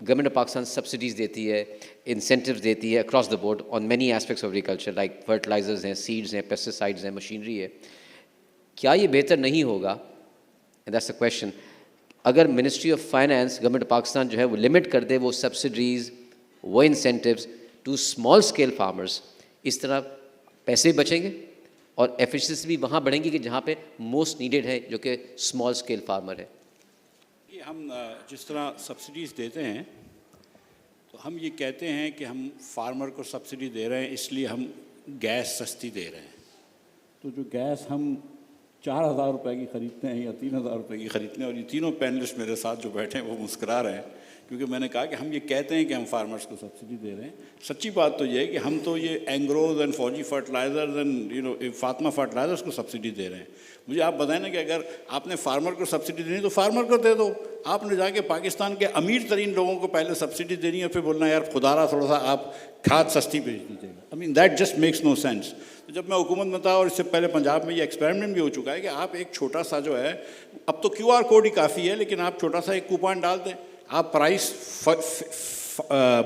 government of Pakistan subsidies دیتی ہے, انسینٹیوز دیتی ہے across the board on many aspects of agriculture, like fertilisers ہیں, سیڈز ہیں, پیسٹیسائڈز ہیں, مشینری ہے. کیا یہ بہتر نہیں ہوگا, دیٹس اے کویشچن, اگر ministry of finance government of Pakistan جو ہے وہ لمٹ کر دے وہ سبسڈیز, وہ incentives to small scale farmers, اس طرح پیسے بھی بچیں گے اور ایفیشنسی بھی وہاں بڑھیں گی کہ جہاں پہ موسٹ نیڈیڈ ہے جو کہ اسمال اسکیل فارمر ہے. یہ ہم جس طرح سبسڈیز دیتے ہیں تو تو ہم یہ کہتے ہیں کہ ہم فارمر کو سبسڈی دے رہے ہیں اس لیے ہم گیس سستی دے رہے ہیں. تو جو گیس ہم 4,000 روپے کی خریدتے ہیں یا 3,000 روپے کی خریدتے ہیں, اور یہ تینوں پینلسٹ میرے ساتھ جو بیٹھے ہیں وہ مسکرا رہے ہیں کیونکہ میں نے کہا کہ ہم یہ کہتے ہیں کہ ہم فارمرز کو سبسڈی دے رہے ہیں. سچی بات تو یہ ہے کہ ہم تو یہ اینگروز اینڈ فوجی فرٹیلائزرز اینڈ فاطمہ فرٹیلائزرز کو سبسڈی دے رہے ہیں. مجھے آپ بتائیں نا کہ اگر آپ نے فارمر کو سبسڈی دینی تو فارمر کو دے دو. آپ نے جا کے پاکستان کے امیر ترین لوگوں کو پہلے سبسڈی دینی ہے پھر بولنا یار خدا را تھوڑا سا آپ کھاد سستی بھیج دیجیے گا. I mean that just makes no sense. تو جب میں حکومت میں تھا اور اس سے پہلے پنجاب میں یہ ایکسپیریمنٹ بھی ہو چکا ہے کہ آپ ایک چھوٹا سا جو ہے, اب تو QR کوڈ ہی کافی ہے, لیکن آپ چھوٹا سا ایک کوپن ڈال دیں, آپ پرائس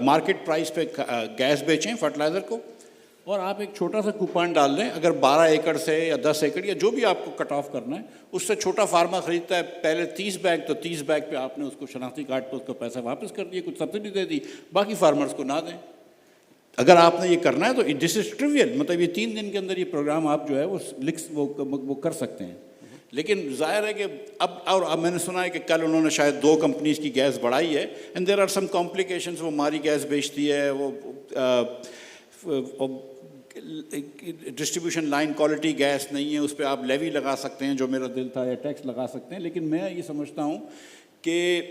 مارکیٹ پرائس پہ گیس بیچیں فرٹیلائزر کو, اور آپ ایک چھوٹا سا کوپن ڈال دیں. اگر 12 ایکڑ سے یا 10 ایکڑ یا جو بھی آپ کو کٹ آف کرنا ہے اس سے چھوٹا فارمر خریدتا ہے پہلے 30 بیگ, تو 30 بیگ پہ آپ نے اس کو شناختی کارڈ پہ اس کو پیسہ واپس کر دیا, کچھ سبسڈی دے دی, باقی فارمرز کو نہ دیں. اگر آپ نے یہ کرنا ہے تو دس از ٹریویل, مطلب یہ 3 دن کے اندر یہ پروگرام آپ جو ہے وہ کر سکتے ہیں. لیکن ظاہر ہے کہ اب میں نے سنا ہے کہ کل انہوں نے شاید 2 کمپنیز کی گیس بڑھائی ہے, and there are some complications. وہ ماری گیس بیچتی ہے, وہ ڈسٹریبیوشن لائن کوالٹی گیس نہیں ہے, اس پہ آپ لیوی لگا سکتے ہیں جو میرا دل تھا, یا ٹیکس لگا سکتے ہیں. لیکن میں یہ سمجھتا ہوں کہ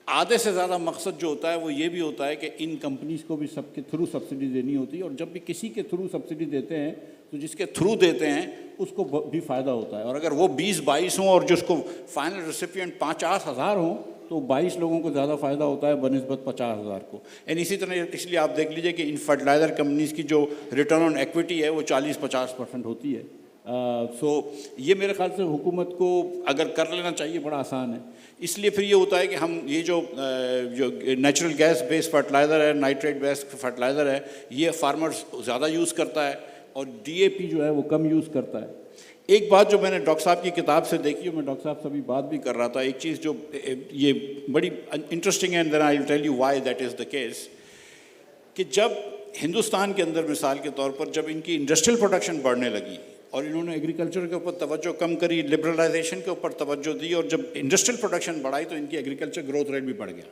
آدھے سے زیادہ مقصد جو ہوتا ہے وہ یہ بھی ہوتا ہے کہ ان کمپنیز کو بھی سب کے تھرو سبسڈی دینی ہوتی ہے, اور جب بھی کسی کے تھرو سبسڈی دیتے ہیں تو جس کے تھرو دیتے ہیں اس کو بھی فائدہ ہوتا ہے. اور اگر وہ 20-22 ہوں اور جس کو فائنل ریسیپینٹ 50,000 ہوں تو 22 لوگوں کو زیادہ فائدہ ہوتا ہے بنسبت 50,000 کو. اینڈ اسی طرح اس لیے آپ دیکھ لیجئے کہ ان فرٹیلائزر کمپنیز کی جو ریٹرن آن ایکویٹی ہے وہ 40-50% ہوتی ہے. سو یہ میرے خیال سے حکومت کو اگر کر لینا چاہیے, بڑا آسان ہے. اس لیے پھر یہ ہوتا ہے کہ ہم یہ جو نیچرل گیس بیس فرٹیلائزر ہے, نائٹریٹ بیس فرٹیلائزر ہے, یہ فارمرز زیادہ یوز کرتا ہے اور DAP جو ہے وہ کم یوز کرتا ہے. ایک بات جو میں نے ڈاکٹر صاحب کی کتاب سے دیکھی, اور میں ڈاکٹر صاحب سے ابھی بات بھی کر رہا تھا, ایک چیز جو یہ بڑی انٹرسٹنگ ہے, and then I will tell you why that is the case, کہ جب ہندوستان کے اندر مثال کے طور پر جب ان کی انڈسٹریل پروڈکشن بڑھنے لگی اور انہوں نے ایگریکلچر کے اوپر توجہ کم کری, لبرلائزیشن کے اوپر توجہ دی, اور جب انڈسٹریل پروڈکشن بڑھائی تو ان کی ایگریکلچر گروتھ ریٹ بھی بڑھ گیا.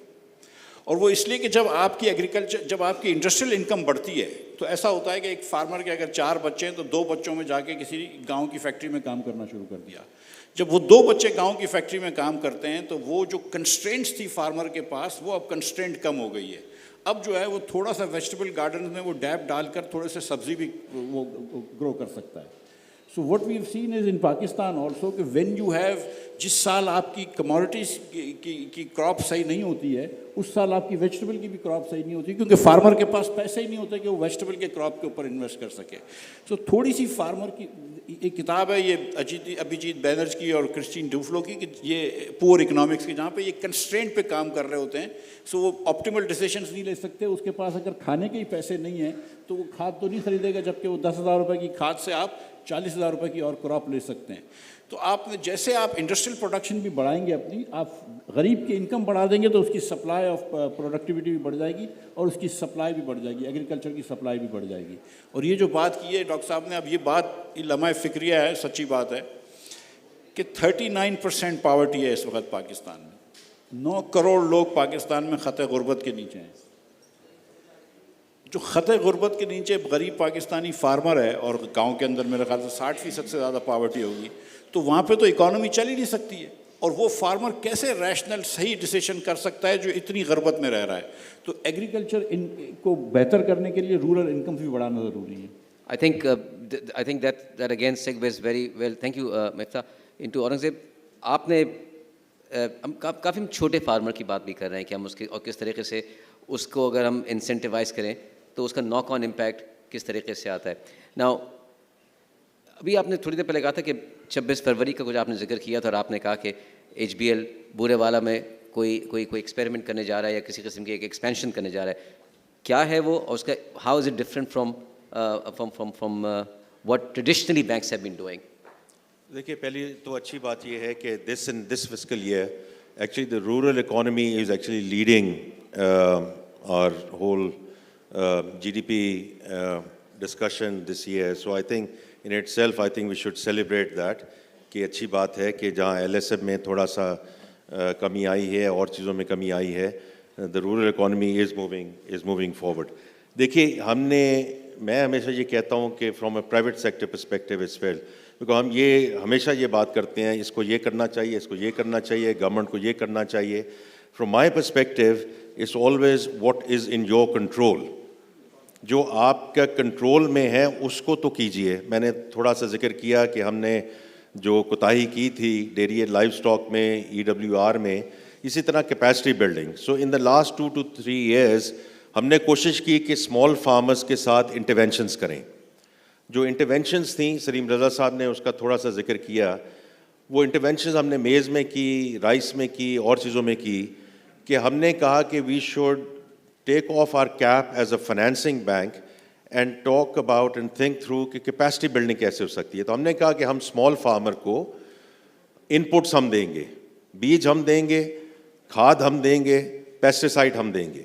اور وہ اس لیے کہ جب آپ کی انڈسٹریل انکم بڑھتی ہے تو ایسا ہوتا ہے کہ ایک فارمر کے اگر 4 بچے ہیں تو 2 بچوں میں جا کے کسی گاؤں کی فیکٹری میں کام کرنا شروع کر دیا. جب وہ 2 بچے گاؤں کی فیکٹری میں کام کرتے ہیں تو وہ جو کنسٹرینٹس تھی فارمر کے پاس وہ اب کنسٹرینٹ کم ہو گئی ہے. اب جو ہے وہ تھوڑا سا ویجیٹیبل گارڈن میں وہ ڈیپ ڈال کر تھوڑے سے سبزی بھی وہ گرو کر سکتا ہے. So what we've seen is in Pakistan also کہ when you have, جس سال آپ کی کموڈیٹیز کی کراپ صحیح نہیں ہوتی ہے اس سال آپ کی ویجیٹیبل کی بھی کراپ صحیح نہیں ہوتی, کیونکہ فارمر کے پاس پیسے ہی نہیں ہوتے کہ وہ ویجیٹیبل کے کراپ کے اوپر انویسٹ کر سکے. سو تھوڑی سی فارمر کی ایک کتاب ہے یہ ابھیجیت بینرجی کی اور کرسٹین ڈوفلو کی, کہ یہ پور اکنامکس کی, جہاں پہ یہ کنسٹرینٹ پہ کام کر رہے ہوتے ہیں. سو وہ آپٹیمل ڈیسیشنز نہیں لے سکتے. اس کے پاس اگر کھانے کے ہی پیسے نہیں ہیں تو وہ کھاد تو نہیں خریدے گا, جبکہ وہ 10,000 روپے کی کھاد سے آپ 40,000 روپے کی اور کراپ لے سکتے ہیں. تو آپ نے جیسے آپ انڈسٹریل پروڈکشن بھی بڑھائیں گے اپنی, آپ غریب کی انکم بڑھا دیں گے تو اس کی سپلائی آف پروڈکٹیوٹی بھی بڑھ جائے گی اور اس کی سپلائی بھی بڑھ جائے گی, ایگریکلچر کی سپلائی بھی بڑھ جائے گی. اور یہ جو بات کی ہے ڈاکٹر صاحب نے, اب یہ بات لمحہ فکریہ ہے, سچی بات ہے کہ 39% پاورٹی ہے اس وقت پاکستان میں. 9 کروڑ لوگ پاکستان میں خطۂ غربت کے نیچے ہیں. جو خطۂ غربت کے نیچے غریب پاکستانی فارمر ہے, اور گاؤں کے اندر میرے خیال سے 60% سے زیادہ پاورٹی ہوگی, تو وہاں پہ تو اکانومی چل ہی نہیں سکتی ہے. اور وہ فارمر کیسے ریشنل صحیح ڈیسیشن کر سکتا ہے جو اتنی غربت میں رہ رہا ہے؟ تو ایگریکلچر کو بہتر کرنے کے لیے رورل انکم بھی بڑھانا ضروری ہے. I think that again segues very well. Thank you, Miftah. Into Aurangzeb, آپ نے کافی ہم چھوٹے فارمر کی بات بھی کر رہے ہیں کہ ہم اس کے اور کس طریقے سے اس کو اگر ہم انسینٹیوائز کریں تو اس کا ناک آن امپیکٹ کس طریقے سے آتا ہے. ناؤ ابھی آپ نے تھوڑی دیر پہلے کہا تھا کہ 26 فروری کا کچھ آپ نے ذکر کیا تھا, اور آپ نے کہا کہ HBL بورے والا میں کوئی ایکسپیریمنٹ کرنے جا رہا ہے یا کسی قسم کی ایک ایکسپینشن کرنے جا رہا ہے. کیا ہے وہ, اور اس کا how is it different from what traditionally banks have been doing? دیکھیے, پہلی تو اچھی بات یہ ہے کہ this fiscal year actually the rural economy is actually leading our whole GDP discussion this year. So I think in itself I think we should celebrate that, کہ اچھی بات ہے کہ جہاں LSM میں تھوڑا سا کمی آئی ہے اور چیزوں میں کمی آئی ہے, the rural economy is moving forward. دیکھیے میں ہمیشہ یہ کہتا ہوں کہ from a private sector perspective as well, because ہم ہمیشہ یہ بات کرتے ہیں اس کو یہ کرنا چاہیے، اس کو یہ کرنا چاہیے، گورنمنٹ کو یہ کرنا چاہیے. From my perspective it's always what is in your control. جو آپ کا کنٹرول میں ہے اس کو تو کیجیے. میں نے تھوڑا سا ذکر کیا کہ ہم نے جو کوتاہی کی تھی ڈیری لائف اسٹاک میں، EWR میں، اسی طرح capacity building. So in the last 2 to 3 years ہم نے کوشش کی کہ اسمال فارمرز کے ساتھ انٹرونشنز کریں. جو انٹرونشنز تھیں سلیم رضا صاحب نے اس کا تھوڑا سا ذکر کیا. وہ انٹرونشنز ہم نے میز میں کی، رائس میں کی، اور چیزوں میں کی، کہ ہم نے کہا کہ we should take off or keep as a financing bank and talk about and think through کہ کیپیسٹی بلڈنگ کیسے ہو سکتی ہے. تو ہم نے کہا کہ ہم اسمال فارمر کو ان پٹس ہم دیں گے، بیج ہم دیں گے، کھاد ہم دیں گے، پیسٹیسائڈ ہم دیں گے.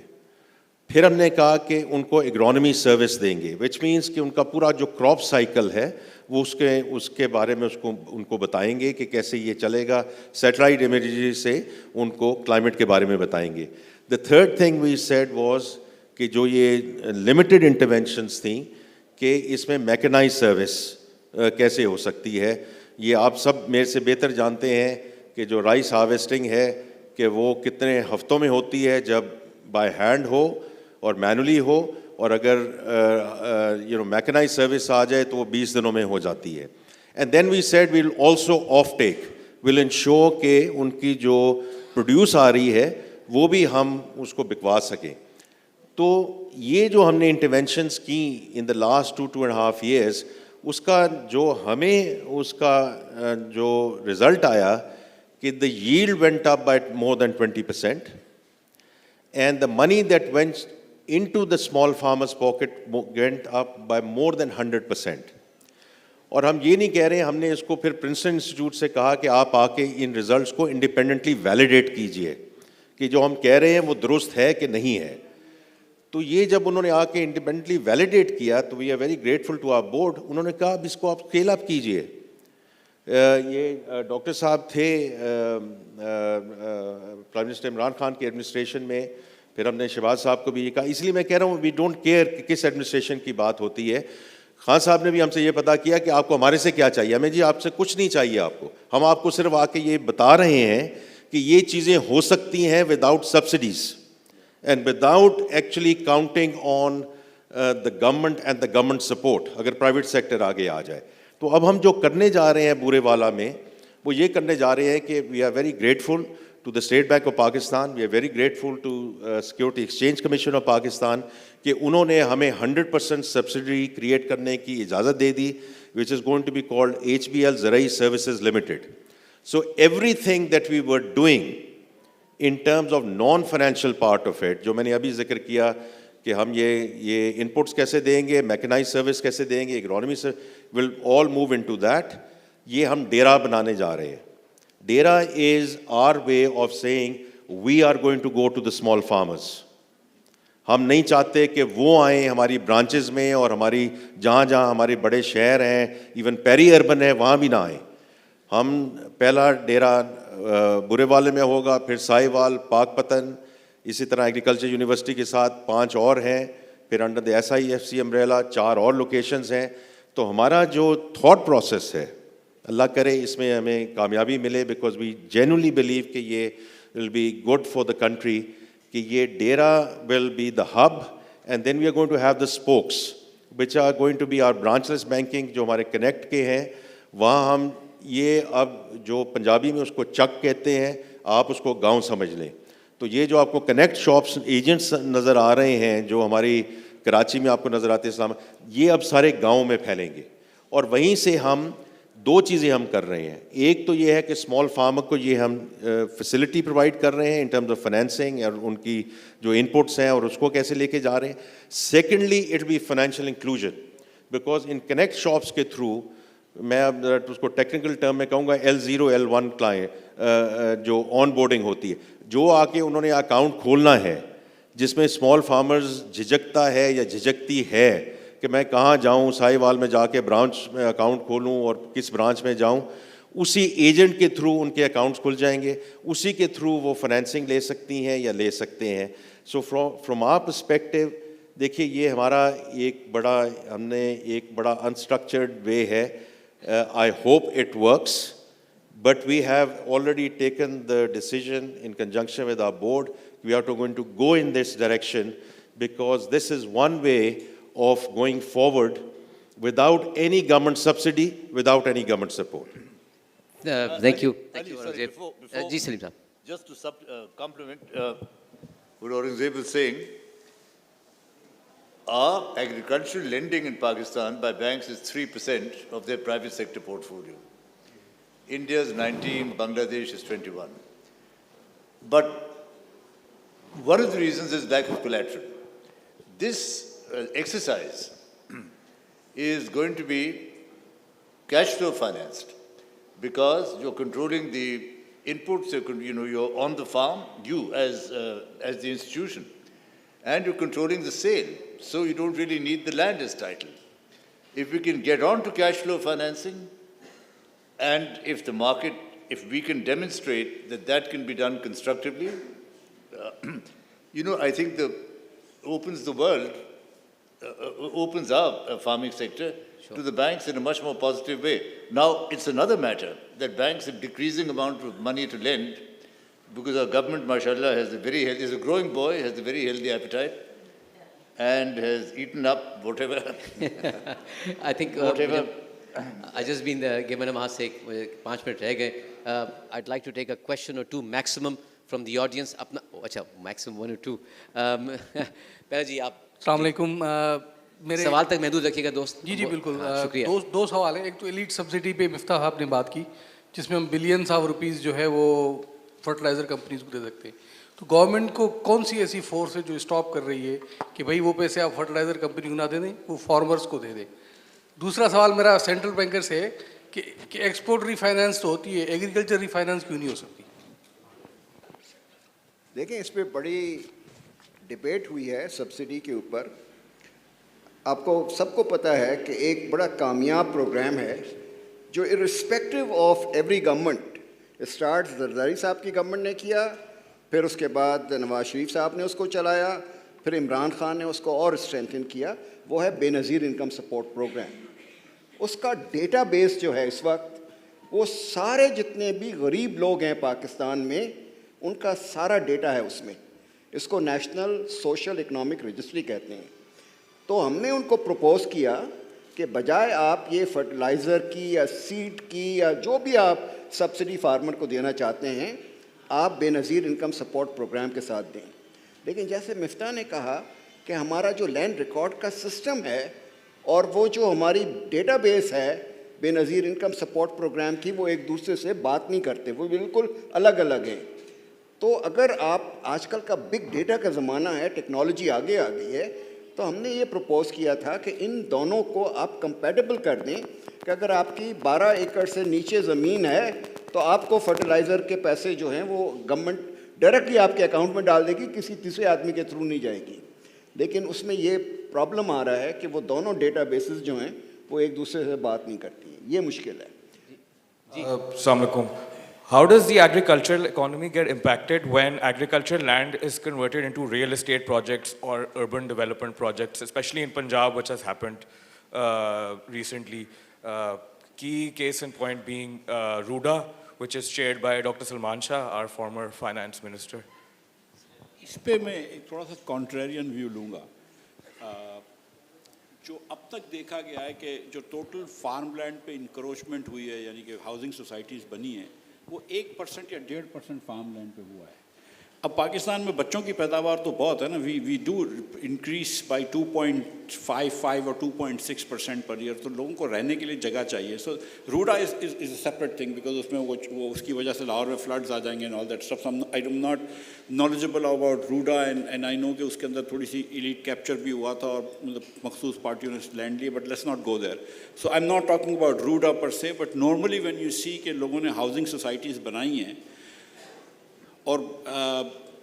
پھر ہم نے کہا کہ ان کو ایگرونومی سروس دیں گے، وچ مینس کہ ان کا پورا جو کراپ سائیکل ہے وہ اس کے بارے میں ان کو بتائیں گے کہ کیسے یہ چلے گا. سیٹلائٹ امیجری سے ان کو کلائمیٹ کے بارے میں بتائیں گے. The third thing we said was کہ جو یہ لمیٹڈ انٹرونشنس تھیں کہ اس میں میکنائز سروس کیسے ہو سکتی ہے. یہ آپ سب میرے سے بہتر جانتے ہیں کہ جو رائس ہارویسٹنگ ہے کہ وہ کتنے ہفتوں میں ہوتی ہے جب بائی ہینڈ ہو اور مینولی ہو، اور اگر میکنائز سروس آ جائے تو وہ 20 دنوں میں ہو جاتی ہے. And then we said we'll also offtake, will ensure کہ ان کی جو پروڈیوس آ رہی ہے وہ بھی ہم اس کو بکوا سکیں. تو یہ جو ہم نے انٹرونشنس کی ان دا لاسٹ 2.5 years، اس کا جو ہمیں اس کا جو رزلٹ آیا کہ دا yield went up by more than 20%, and the money that went into the small farmers pocket went up by more than 100%. اور ہم یہ نہیں کہہ رہے ہیں، ہم نے اس کو پھر پرنسٹن انسٹیٹیوٹ سے کہا کہ آپ آ کے ان ریزلٹس کو انڈیپینڈنٹلی ویلیڈیٹ کیجئے کہ جو ہم کہہ رہے ہیں وہ درست ہے کہ نہیں ہے. تو یہ جب انہوں نے آ کے انڈیپینڈنٹلی ویلیڈیٹ کیا تو we are very grateful to our board. انہوں نے کہا اب اس کو آپ اسکیل اپ کیجئے. یہ ڈاکٹر صاحب تھے پرائم منسٹر عمران خان کی ایڈمنسٹریشن میں، پھر ہم نے شہباز صاحب کو بھی یہ کہا. اس لیے میں کہہ رہا ہوں وی ڈونٹ کیئر کہ کس ایڈمنسٹریشن کی بات ہوتی ہے. خان صاحب نے بھی ہم سے یہ پتا کیا کہ آپ کو ہمارے سے کیا چاہیے. ہمیں جی آپ سے کچھ نہیں چاہیے آپ کو. ہم آپ کو صرف آ کے یہ بتا رہے ہیں کہ یہ چیزیں ہو سکتی ہیں without subsidies and without actually counting on the government and the government support. اگر پرائیویٹ سیکٹر آگے آ جائے تو اب ہم جو کرنے جا رہے ہیں بورے والا میں وہ یہ کرنے جا رہے ہیں کہ we are very grateful to the State Bank of Pakistan, we are very grateful to Security Exchange Commission of Pakistan کہ انہوں نے ہمیں 100% سبسڈی کریٹ کرنے کی اجازت دے دی، which is going to be called HBL زرعی services limited. So everything that we were doing in terms of non financial part of it, جو میں نے ابھی ذکر کیا کہ ہم یہ ان پٹس کیسے دیں گے، میکنائز سروس کیسے دیں گے، agronomy will all move into that. یہ ہم ڈیرا بنانے جا رہے ہیں. Dera is our way of saying we are going to go to the small farmers. ہم نہیں چاہتے کہ وہ آئیں ہماری برانچز میں اور ہماری جہاں جہاں ہمارے بڑے شہر ہیں، ایون پیری اربن ہے، وہاں بھی نہ آئیں. ہم پہلا ڈیرا برے والے میں ہوگا، پھر سائی وال، پاک پتن، اسی طرح ایگریکلچر یونیورسٹی کے ساتھ 5 اور ہیں، پھر انڈر دا SIFC امبریلا 4 اور لوکیشنز ہیں. تو ہمارا جو تھاٹ پروسیس ہے، اللہ کرے اس میں ہمیں کامیابی ملے، بیکاز وی جینولی بلیو کہ یہ will be good for the country, کہ یہ Dera will be the hub and then we are going to have the spokes which are going to be our branchless banking جو ہمارے connect کے ہیں. وہاں ہم یہ اب جو پنجابی میں اس کو چک کہتے ہیں، آپ اس کو گاؤں سمجھ لیں. تو یہ جو آپ کو کنیکٹ شاپس ایجنٹس نظر آ رہے ہیں جو ہماری کراچی میں آپ کو نظر آتے ہیں، اسلام، یہ اب سارے گاؤں میں پھیلیں گے. اور وہیں سے ہم 2 چیزیں ہم کر رہے ہیں. ایک تو یہ ہے کہ اسمال فارمر کو یہ ہم فیسلٹی پرووائڈ کر رہے ہیں ان ٹرمز آف فائنینسنگ اور ان کی جو ان پٹس ہیں اور اس کو کیسے لے کے جا رہے ہیں. Secondly it be financial inclusion, because ان کنیکٹ شاپس کے تھرو میں اب اس کو ٹیکنیکل ٹرم میں کہوں گا L0 L1 کلائنٹ جو آن بورڈنگ ہوتی ہے، جو آ کے انہوں نے اکاؤنٹ کھولنا ہے، جس میں اسمال فارمرز جھجکتا ہے یا جھجکتی ہے کہ میں کہاں جاؤں، سائی وال میں جا کے برانچ میں اکاؤنٹ کھولوں اور کس برانچ میں جاؤں. اسی ایجنٹ کے تھرو ان کے اکاؤنٹس کھل جائیں گے, اسی کے تھرو وہ فائنینسنگ لے سکتی ہیں یا لے سکتے ہیں. سو فرام آر پرسپیکٹیو دیکھیے یہ ہمارا ہم نے ایک بڑا انسٹرکچرڈ وے ہے. I hope it works, but we have already taken the decision in conjunction with our board. We are going to go in this direction because this is one way of going forward without any government subsidy, without any government support. Thank you. Thank you, sorry, Aurangzeb. Ji Salim sahab. Just to compliment what Aurangzeb was saying, our agricultural lending in Pakistan by banks is 3% of their private sector portfolio. India's 19, Bangladesh is 21. But one of the reasons is lack of collateral. This exercise is going to be cash flow financed because you're controlling the inputs, you're on the farm, you as the institution, and you're controlling the sale. So you don't really need the land as title. If we can get on to cash flow financing, and if we can demonstrate that that can be done constructively, I think opens the world, opens our farming sector to the banks in a much more positive way. Now, it's another matter that banks have decreasing amount of money to lend because our government, mashallah, is a growing boy, has a very healthy appetite, and has eaten up whatever. I think whatever. I just been given a mass sake 5 minute رہ گئے. I'd like to take a question or two maximum from the audience. اچھا maximum 1 or 2. پہلا جی آپ السلام علیکم. میرے سوال تک محدود رکھیے گا دوست. جی بالکل. شکریہ. دو سوال ہیں. ایک تو ایلیٹ سبسڈی پہ مفتاح صاحب نے بات کی جس میں ہم بلینس آف روپیز جو ہے وہ فرٹیلائزر کمپنیز کو دے سکتے ہیں. تو گورنمنٹ کو کون سی ایسی فورس ہے جو اسٹاپ کر رہی ہے کہ بھائی وہ پیسے آپ فرٹیلائزر کمپنی کو نہ دے دیں, وہ فارمرس کو دے دیں. دوسرا سوال میرا سینٹرل بینکر سے ہے کہ ایکسپورٹ ری فائنانس تو ہوتی ہے, ایگریکلچر ری فائنانس کیوں نہیں ہو سکتی؟ دیکھیں اس پہ بڑی ڈبیٹ ہوئی ہے سبسڈی کے اوپر. آپ کو سب کو پتہ ہے کہ ایک بڑا کامیاب پروگرام ہے جو irrespective of every government, start Zardari صاحب کی گورنمنٹ نے کیا, پھر اس کے بعد نواز شریف صاحب نے اس کو چلایا, پھر عمران خان نے اس کو اور اسٹرینتھن کیا, وہ ہے بے نظیر انکم سپورٹ پروگرام. اس کا ڈیٹا بیس جو ہے اس وقت وہ سارے جتنے بھی غریب لوگ ہیں پاکستان میں ان کا سارا ڈیٹا ہے اس میں. اس کو نیشنل سوشل اکنامک رجسٹری کہتے ہیں. تو ہم نے ان کو پروپوز کیا کہ بجائے آپ یہ فرٹیلائزر کی یا سیڈ کی یا جو بھی آپ سبسڈی فارمر کو دینا چاہتے ہیں آپ بے نظیر انکم سپورٹ پروگرام کے ساتھ دیں. لیکن جیسے مفتاح نے کہا کہ ہمارا جو لینڈ ریکارڈ کا سسٹم ہے اور وہ جو ہماری ڈیٹا بیس ہے بے نظیر انکم سپورٹ پروگرام کی وہ ایک دوسرے سے بات نہیں کرتے, وہ بالکل الگ الگ ہیں. تو اگر آپ آج کل کا بگ ڈیٹا کا زمانہ ہے, ٹیکنالوجی آگے آ گئی ہے, تو ہم نے یہ پروپوز کیا تھا کہ ان دونوں کو آپ کمپیٹیبل کر دیں کہ اگر آپ کی 12 ایکڑ سے نیچے زمین ہے تو آپ کو فرٹیلائزر کے پیسے جو ہیں وہ گورنمنٹ ڈائریکٹلی آپ کے اکاؤنٹ میں ڈال دے گی, کسی تیسرے آدمی کے تھرو نہیں جائے گی. لیکن اس میں یہ پرابلم آ رہا ہے کہ وہ دونوں ڈیٹا بیسز جو ہیں وہ ایک دوسرے سے بات نہیں کرتی ہیں, یہ مشکل ہے. السلام علیکم. How does the agricultural economy get impacted when agricultural land is converted into real estate projects or urban development projects, especially in Punjab, which has happened recently? Key case in point being RUDA, which is chaired by Dr. Salman Shah, our former finance minister. اس پہ میں ایک تھوڑا سا کانٹریرین view لوں گا. جو اب تک دیکھا گیا ہے کہ جو ٹوٹل فارم لینڈ پہ انکروچمنٹ ہوئی ہے, یعنی کہ ہاؤسنگ سوسائٹیز بنی ہیں, وہ 1% یا 1.5% فارم لینڈ پہ ہوا ہے. اب پاکستان میں بچوں کی پیداوار تو بہت ہے نا, وی ڈو انکریز بائی 2.55 اور 2.6% پر ایئر, تو لوگوں کو رہنے کے لیے جگہ چاہیے. سو روڈا از اے سیپریٹ تھنگ بیکاز اس میں وہ اس کی وجہ سے لاہور میں فلڈز آ جائیں گے and all that stuff. I'm not knowledgeable about RUDA and I know کہ اس کے اندر تھوڑی سی ایلیٹ کیپچر بھی ہوا تھا اور مطلب مخصوص پارٹیوں نے لینڈ لیے, but let's not go there. So I'm not talking about RUDA per se, but normally when you see کہ لوگوں نے ہاؤسنگ سوسائٹیز بنائی ہیں. اور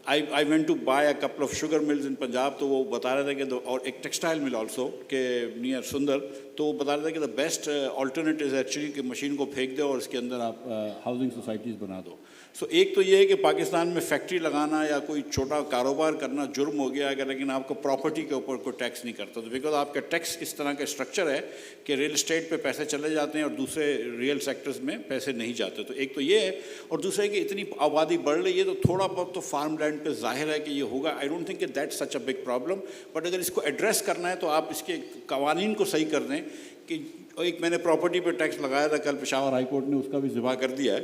I went to buy a couple of sugar mills in Punjab, تو وہ بتا رہے تھے کہ اور ایک ٹیکسٹائل مل آلسو کہ نیئر سندر, تو وہ بتا رہا تھا کہ the best alternate is actually کہ مشین کو پھینک دو اور اس کے اندر آپ ہاؤسنگ سوسائٹیز بنا دو. سو ایک تو یہ ہے کہ پاکستان میں فیکٹری لگانا یا کوئی چھوٹا کاروبار کرنا جرم ہو گیا اگر, لیکن آپ کو پراپرٹی کے اوپر کوئی ٹیکس نہیں کرتا. تو بیکاز آپ کا ٹیکس اس طرح کا اسٹرکچر ہے کہ ریئل اسٹیٹ پہ پیسے چلے جاتے ہیں اور دوسرے ریئل سیکٹرز میں پیسے نہیں جاتے. تو ایک تو یہ ہے, اور دوسرا ہے کہ اتنی آبادی بڑھ رہی ہے تو تھوڑا بہت تو فارم لینڈ پہ ظاہر ہے کہ یہ ہوگا. آئی ڈونٹ تھنک کہ that such a big problem, but اگر اس کو ایڈریس کرنا ہے تو آپ اس کے قوانین کو صحیح کر دیں. کہ ایک میں نے پراپرٹی پہ ٹیکس لگایا تھا, کل پشاور ہائی کورٹ نے اس کا بھی ذبح کر دیا ہے.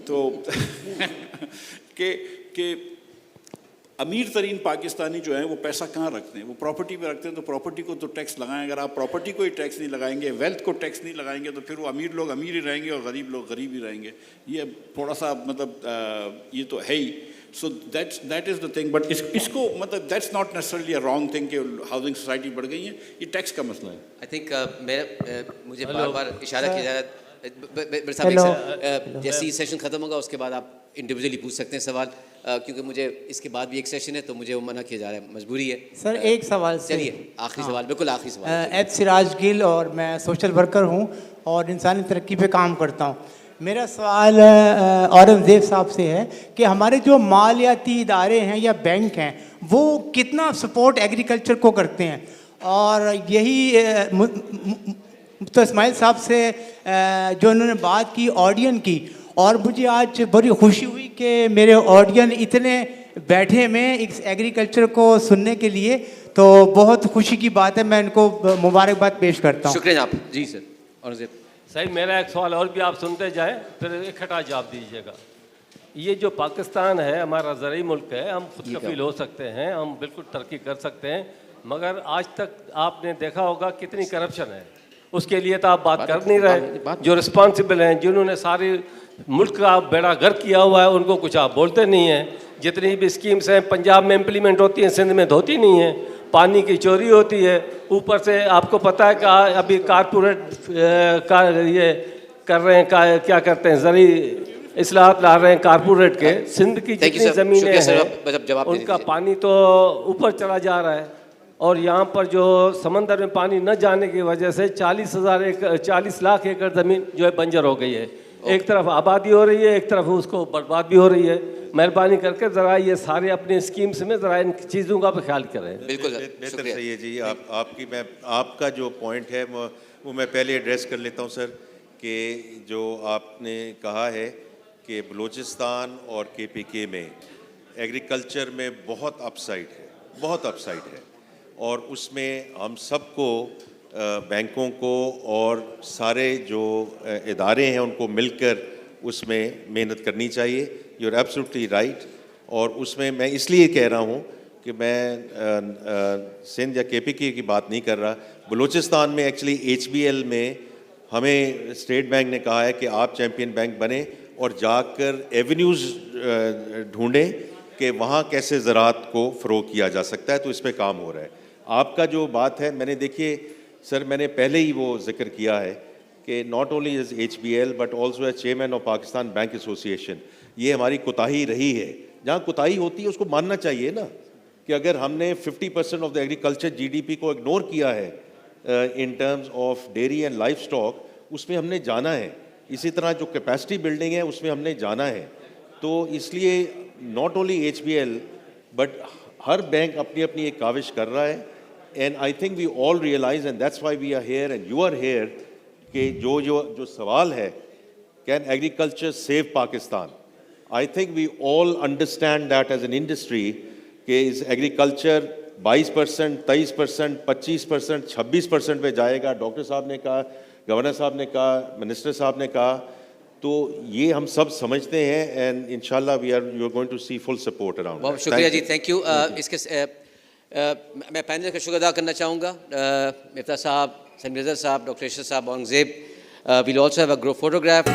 تو کہ امیر ترین پاکستانی جو ہیں وہ پیسہ کہاں رکھتے ہیں, وہ پراپرٹی پہ رکھتے ہیں. تو پراپرٹی کو تو ٹیکس لگائیں. اگر آپ پراپرٹی کو ہی ٹیکس نہیں لگائیں گے, ویلتھ کو ٹیکس نہیں لگائیں گے, تو پھر وہ امیر لوگ امیر ہی رہیں گے اور غریب لوگ غریب ہی رہیں گے. یہ تھوڑا سا مطلب یہ تو ہے ہی. So that is the thing. But اس کو مطلب that's not necessarily a wrong thing کہ ہاؤسنگ سوسائٹی بڑھ گئی ہیں, یہ ٹیکس کا مسئلہ ہے. آئی تھنک مجھے بار بار اشارہ کیا جا رہا ہے. جیسے سیشن ختم ہوگا اس کے بعد آپ انڈیویجولی پوچھ سکتے ہیں سوال, کیونکہ مجھے اس کے بعد بھی ایک سیشن ہے تو مجھے وہ منع کیا جا رہا ہے, مجبوری ہے. سر ایک سوال, چلیے آخری سوال, بالکل آخری سوال. ایپ سراج گل, اور میں سوشل ورکر ہوں اور انسانی ترقی پہ کام کرتا ہوں. میرا سوال اورنگزیب صاحب سے ہے کہ ہمارے جو مالیاتی ادارے ہیں یا بینک ہیں وہ کتنا سپورٹ ایگریکلچر کو کرتے ہیں, اور یہی مفتہ اسماعیل صاحب سے جو انہوں نے بات کی آڈین کی, اور مجھے آج بڑی خوشی ہوئی کہ میرے آڈین اتنے بیٹھے میں اس ایگریکلچر کو سننے کے لیے, تو بہت خوشی کی بات ہے. میں ان کو مبارکباد پیش کرتا ہوں. شکریہ آپ. جی سر اورنگزیب صحیح. میرا ایک سوال اور بھی آپ سنتے جائیں پھر اکٹھا جواب دیجیے گا. یہ جو پاکستان ہے ہمارا زرعی ملک ہے, ہم خود کفیل ہو سکتے ہیں, ہم بالکل ترقی کر سکتے ہیں, مگر آج تک آپ نے دیکھا ہوگا کتنی کرپشن ہے. اس کے لیے تو آپ بات کر نہیں رہے. جو رسپانسبل ہیں, جنہوں نے ساری ملک کا بیڑا گرک کیا ہوا ہے, ان کو کچھ آپ بولتے نہیں ہیں. جتنی بھی اسکیمز ہیں پنجاب میں امپلیمنٹ ہوتی ہیں, سندھ میں ہوتی نہیں ہیں. پانی کی چوری ہوتی ہے. اوپر سے آپ کو پتہ ہے کہ ابھی کارپوریٹ یہ کر رہے ہیں, کیا کرتے ہیں, زرعی اصلاحات لا رہے ہیں کارپوریٹ کے. سندھ کی جتنی زمینیں ہیں ان کا پانی تو اوپر چلا جا رہا ہے, اور یہاں پر جو سمندر میں پانی نہ جانے کی وجہ سے 40 لاکھ ایکڑ زمین جو ہے بنجر ہو گئی ہے. ایک طرف آبادی ہو رہی ہے, ایک طرف اس کو برباد بھی ہو رہی ہے. مہربانی کر کے ذرا یہ سارے اپنے اسکیمز میں ذرا ان چیزوں کا بھی خیال کریں. بالکل بہتر صحیح ہے جی. آپ کا جو پوائنٹ ہے وہ میں پہلے ایڈریس کر لیتا ہوں سر, کہ جو آپ نے کہا ہے کہ بلوچستان اور KPK میں ایگریکلچر میں بہت اپ سائڈ ہے, بہت اپ سائڈ ہے, اور اس میں ہم سب کو بینکوں کو اور سارے جو ادارے ہیں ان کو مل کر اس میں محنت کرنی چاہیے. You are absolutely right. اور اس میں اس لیے کہہ رہا ہوں کہ میں سندھ یا KPK کی بات نہیں کر رہا. بلوچستان میں ایکچولی HBL میں ہمیں اسٹیٹ بینک نے کہا ہے کہ آپ چیمپئن بینک بنیں اور جا کر ایونیوز ڈھونڈیں کہ وہاں کیسے زراعت کو فروغ کیا جا سکتا ہے. تو اس پہ کام ہو رہا ہے. آپ کا جو بات ہے, میں نے دیکھیے سر, میں نے پہلے ہی وہ ذکر کیا ہے کہ not only is HBL but also as chairman of Pakistan bank association, یہ ہماری کوتاہی رہی ہے. جہاں کوتاہی ہوتی ہے اس کو ماننا چاہیے نا, کہ اگر ہم نے 50% آف دا ایگریکلچر GDP کو اگنور کیا ہے in terms of dairy and livestock, اس میں ہم نے جانا ہے. اسی طرح جو کیپیسٹی بلڈنگ ہے اس میں ہم نے جانا ہے. تو اس لیے ناٹ اونلی HBL بٹ ہر بینک اپنی اپنی ایک کاوش کر رہا ہے. And I think we all realize and that's why we are here and you are here, کہ جو سوال ہے can agriculture save Pakistan, I think we all understand that as an industry کہ اس ایگریکلچر 22%, 23%, 25%, 26% پہ جائے گا. ڈاکٹر صاحب نے کہا, گورنر صاحب نے کہا, منسٹر صاحب نے کہا, تو یہ ہم سب سمجھتے ہیں. اینڈ انشاءاللہ you are going to see full support around. بہت شکریہ جی, تھینک یو. اس کے میں پینل کا شکر ادا کرنا چاہوں گا. مفتاح صاحب, سلیم رضا صاحب, ڈاکٹر اشرت صاحب, Aurangzeb. We'll also have a group photograph.